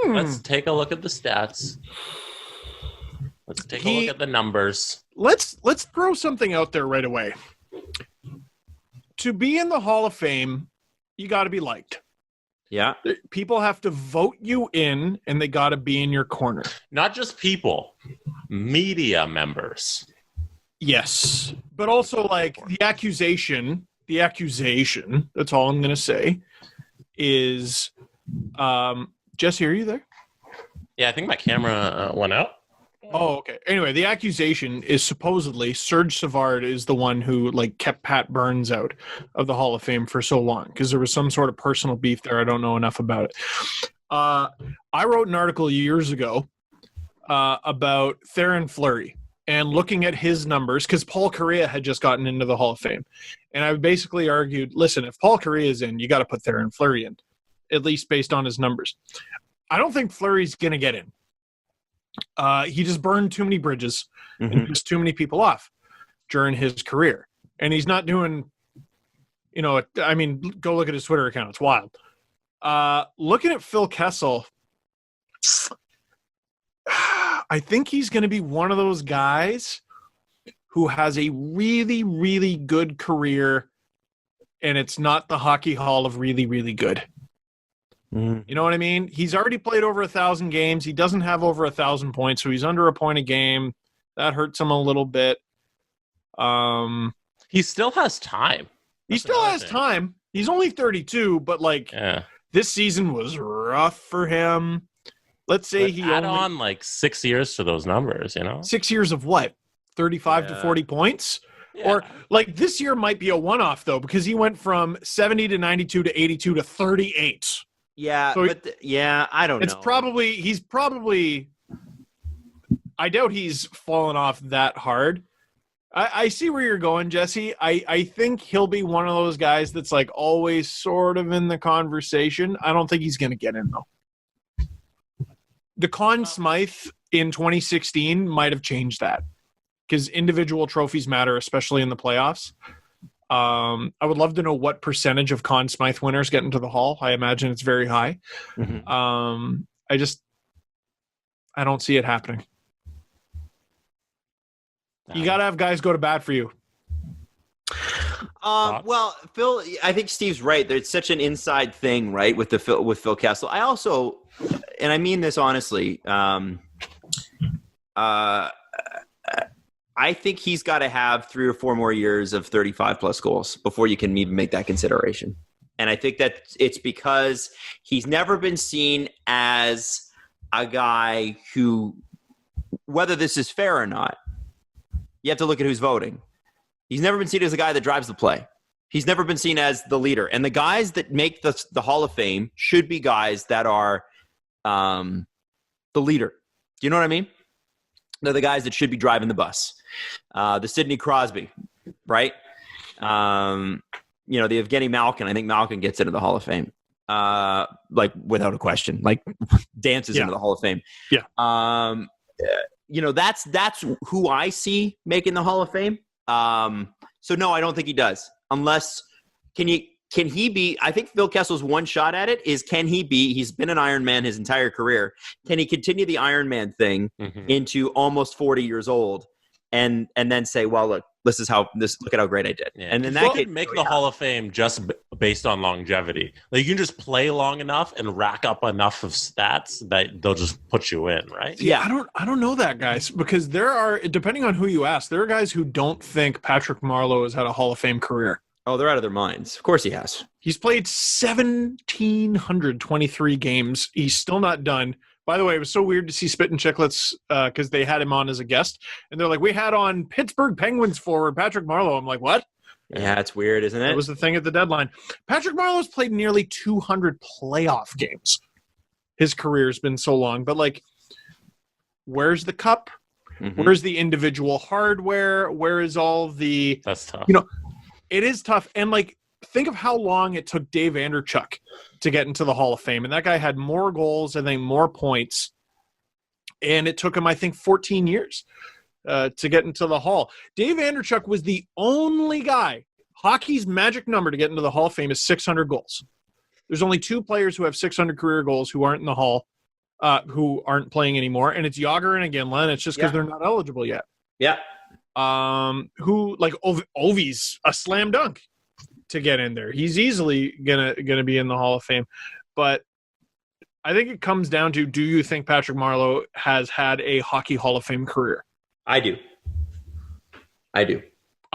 Let's take a look at the stats. Let's take a look at the numbers. Let's throw something out there right away. To be in the Hall of Fame, you got to be liked. Yeah. People have to vote you in, and they got to be in your corner. Not just people, media members. Yes, but also like the accusation, that's all I'm going to say, is, Jesse, are you there? Yeah, I think my camera went out. Oh, okay. Anyway, the accusation is supposedly Serge Savard is the one who like kept Pat Burns out of the Hall of Fame for so long because there was some sort of personal beef there. I don't know enough about it. I wrote an article years ago about Theoren Fleury and looking at his numbers because Paul Kariya had just gotten into the Hall of Fame. And I basically argued, listen, if Paul Kariya is in, you got to put Theoren Fleury in, at least based on his numbers. I don't think Fleury's going to get in. He just burned too many bridges and pissed too many people off during his career. And he's not doing, I mean, go look at his Twitter account. It's wild. Looking at Phil Kessel, I think he's going to be one of those guys who has a really, really good career, and it's not the Hockey Hall of really, really good. You know what I mean? He's already played over 1,000 games. He doesn't have over 1,000 points, so he's under a point a game. That hurts him a little bit. He still has time. He still has time. He's only 32, but this season was rough for him. Let's say he add on like 6 years to those numbers, 6 years of what? 35 to 40 points? Yeah. Or like this year might be a one-off though, because he went from 70 to 92 to 82 to 38. Yeah, so I don't know. He's probably, I doubt he's fallen off that hard. I see where you're going, Jesse. I think he'll be one of those guys that's like always sort of in the conversation. I don't think he's going to get in though. The Conn Smythe in 2016 might have changed that because individual trophies matter, especially in the playoffs. I would love to know what percentage of Conn Smythe winners get into the Hall. I imagine it's very high. I don't see it happening. You got to have guys go to bat for you. Well, Phil, I think Steve's right. There's such an inside thing, right, with Phil Kessel. I also, and I mean this honestly, I think he's got to have 3 or 4 more years of 35-plus goals before you can even make that consideration. And I think that it's because he's never been seen as a guy who, whether this is fair or not, you have to look at who's voting. He's never been seen as a guy that drives the play. He's never been seen as the leader. And the guys that make the Hall of Fame should be guys that are the leader. Do you know what I mean? They're the guys that should be driving the bus. The Sidney Crosby, right? The Evgeny Malkin. I think Malkin gets into the Hall of Fame. Without a question. Dances into the Hall of Fame. Yeah. That's who I see making the Hall of Fame. So no, I don't think he does. Unless, can he be, I think Phil Kessel's one shot at it is, he's been an Iron Man his entire career. Can he continue the Iron Man thing into almost 40 years old and then say, well, look at how great I did. Yeah. And then that could make the Hall of Fame just based on longevity. You can just play long enough and rack up enough of stats that they'll just put you in, right? Yeah, I don't know that, guys, because there are, depending on who you ask, there are guys who don't think Patrick Marleau has had a Hall of Fame career. Oh, they're out of their minds. Of course he has. He's played 1,723 games. He's still not done. By the way, it was so weird to see Spit and Chicklets because they had him on as a guest. And they're like, we had on Pittsburgh Penguins forward Patrick Marleau. I'm like, what? Yeah, it's weird, isn't it? That was the thing at the deadline. Patrick Marleau's played nearly 200 playoff games. His career's been so long. But, where's the cup? Mm-hmm. Where's the individual hardware? Where is all the... That's tough. It is tough. And, think of how long it took Dave Anderchuk to get into the Hall of Fame. And that guy had more goals, I think more points. And it took him, I think, 14 years to get into the Hall. Dave Anderchuk was the only guy. Hockey's magic number to get into the Hall of Fame is 600 goals. There's only 2 players who have 600 career goals who aren't in the Hall, who aren't playing anymore. And it's Jágr and Iginla, and it's just because they're not eligible yet. Yeah. Ovi's a slam dunk to get in there. He's easily gonna be in the Hall of Fame. But I think it comes down to, do you think Patrick Marleau has had a hockey Hall of Fame career? I do. I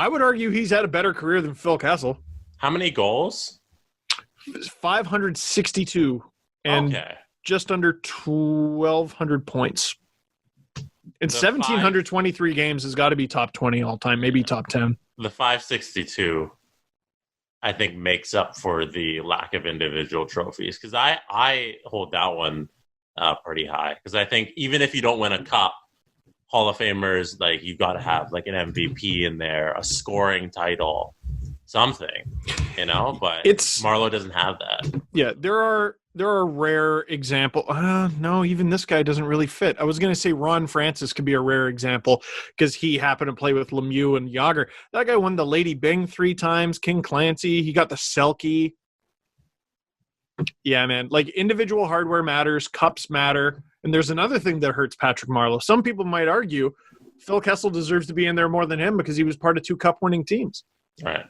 would argue he's had a better career than Phil Kessel. How many goals? 562 and just under 1,200 points. In 1,723 games has got to be top 20 all time, maybe top 10. The 562, I think, makes up for the lack of individual trophies, because I hold that one pretty high, because I think even if you don't win a cup, Hall of Famers, you've got to have an MVP in there, a scoring title, something, but Marleau doesn't have that. Yeah, there are rare examples. No, even this guy doesn't really fit. I was going to say Ron Francis could be a rare example because he happened to play with Lemieux and Jágr. That guy won the Lady Byng 3 times, King Clancy. He got the Selke. Yeah, man. Individual hardware matters, cups matter. And there's another thing that hurts Patrick Marleau. Some people might argue Phil Kessel deserves to be in there more than him because he was part of 2 cup-winning teams. Right.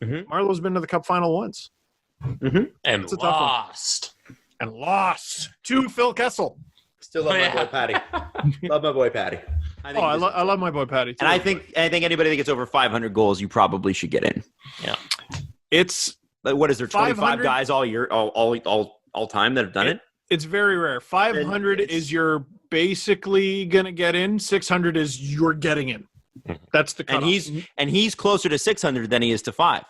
Mm-hmm. Marleau's been to the cup final once. Mm-hmm. And lost. And lost to Phil Kessel. Still love my boy Patty. Love my boy Patty. I love my boy Patty too. And I think anybody that gets over 500 goals, you probably should get in. Yeah. It's what is there? 25 guys all year, all time that have done it. It's very rare. 500 is you're basically gonna get in. 600 is you're getting in. That's the cutoff. And he's closer to 600 than he is to 5.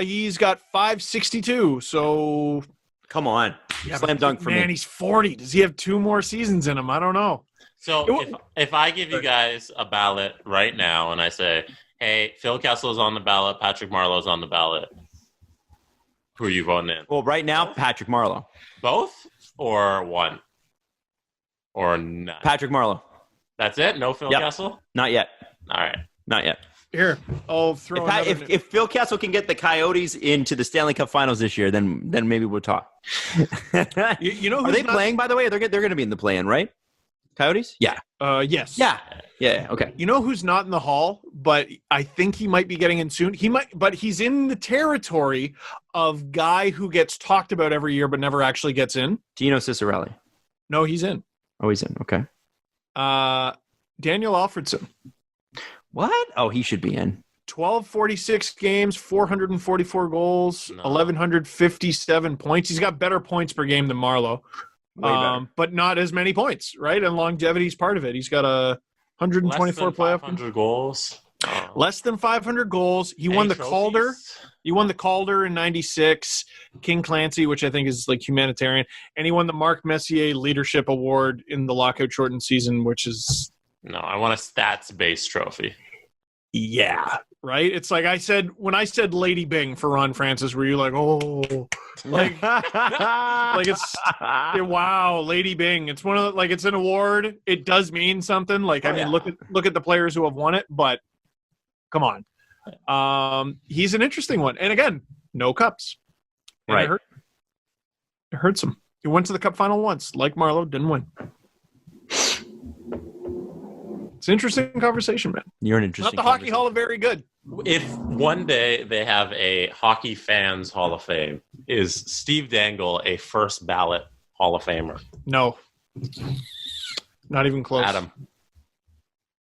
He's got 562. So come on, slam dunk for me. Man, he's 40. Does he have 2 more seasons in him? I don't know. So if I give you guys a ballot right now and I say, hey, Phil Kessel's on the ballot, Patrick Marleau's on the ballot, who are you voting in? Well, right now, Patrick Marleau. Both or one? Or not? Patrick Marleau. That's it? No Phil Kessel? Not yet. All right. Not yet. Here, I'll throw if Phil Kessel can get the Coyotes into the Stanley Cup Finals this year, then maybe we'll talk. you know, are they playing? By the way, they're going to be in the play-in, right? Coyotes? Yeah. Yes. Yeah. Okay. You know who's not in the Hall, but I think he might be getting in soon. But he's in the territory of guy who gets talked about every year but never actually gets in. Gino Ciccarelli. No, he's in. Oh, he's in. Okay. Daniel Alfredson. What? Oh, he should be in. 1,246 games, 444 goals, 1,157 points. He's got better points per game than Marleau. But not as many points, right? And longevity's part of it. He's got a 124 playoff. 100 goals. Less than 500 goals. He won the Calder. He won the Calder in 96, King Clancy, which I think is like humanitarian. And he won the Marc Messier Leadership Award in the lockout shortened season, which is... No, I want a stats-based trophy. Yeah, right? It's like when I said Lady Bing for Ron Francis, were you like, oh... like it's wow, Lady Bing. It's one of the, like, it's an award. It does mean something. Like, I mean, look at the players who have won it, but come on. He's an interesting one. And again, no cups. And right. It hurts him. He went to the cup final once, like Marleau, didn't win. It's an interesting conversation, man. You're an interesting. Not the Hockey Hall of Very good. If one day they have a Hockey Fans Hall of Fame, is Steve Dangle a first ballot Hall of Famer? No. Not even close. Adam.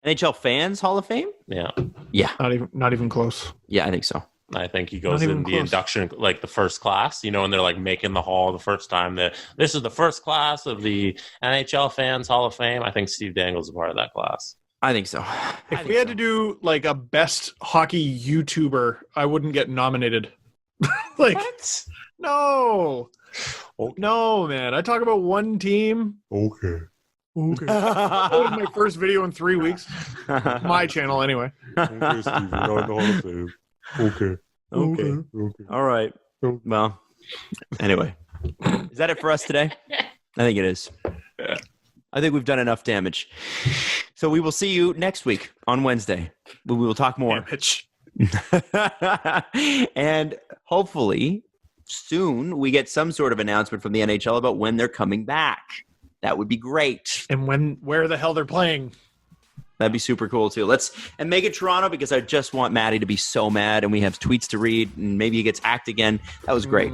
NHL Fans Hall of Fame? Yeah. Yeah. Not even close. Yeah, I think so. I think he goes in the induction, like the first class, and they're like making the hall the first time. This is the first class of the NHL Fans Hall of Fame. I think Steve Dangle's a part of that class. I think so. If we had to do like a best hockey YouTuber, I wouldn't get nominated. Like, what? No. Okay. No, man. I talk about one team. Okay. That was my first video in 3 weeks. My channel, anyway. Okay, Steve, you're not in the Hall of Fame. Okay. All right. Well, anyway. Is that it for us today? I think it is. Yeah. I think we've done enough damage. So we will see you next week on Wednesday. We will talk more. And hopefully soon we get some sort of announcement from the NHL about when they're coming back. That would be great. And where the hell they're playing. That'd be super cool too. And make it Toronto, because I just want Matty to be so mad, and we have tweets to read, and maybe he gets hacked again. That was great.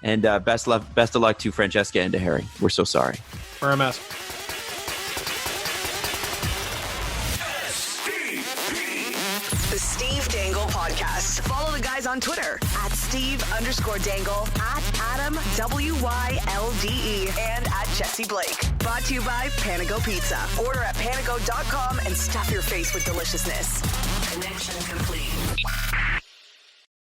And best of luck to Francesca and to Harry. We're so sorry. Wear a mask. The Steve Dangle Podcast. Follow the guys on Twitter at Steve_Dangle, at Adam WYLDE, and at Jesse Blake. Brought to you by Panago Pizza. Order at panago.com and stuff your face with deliciousness. Connection complete.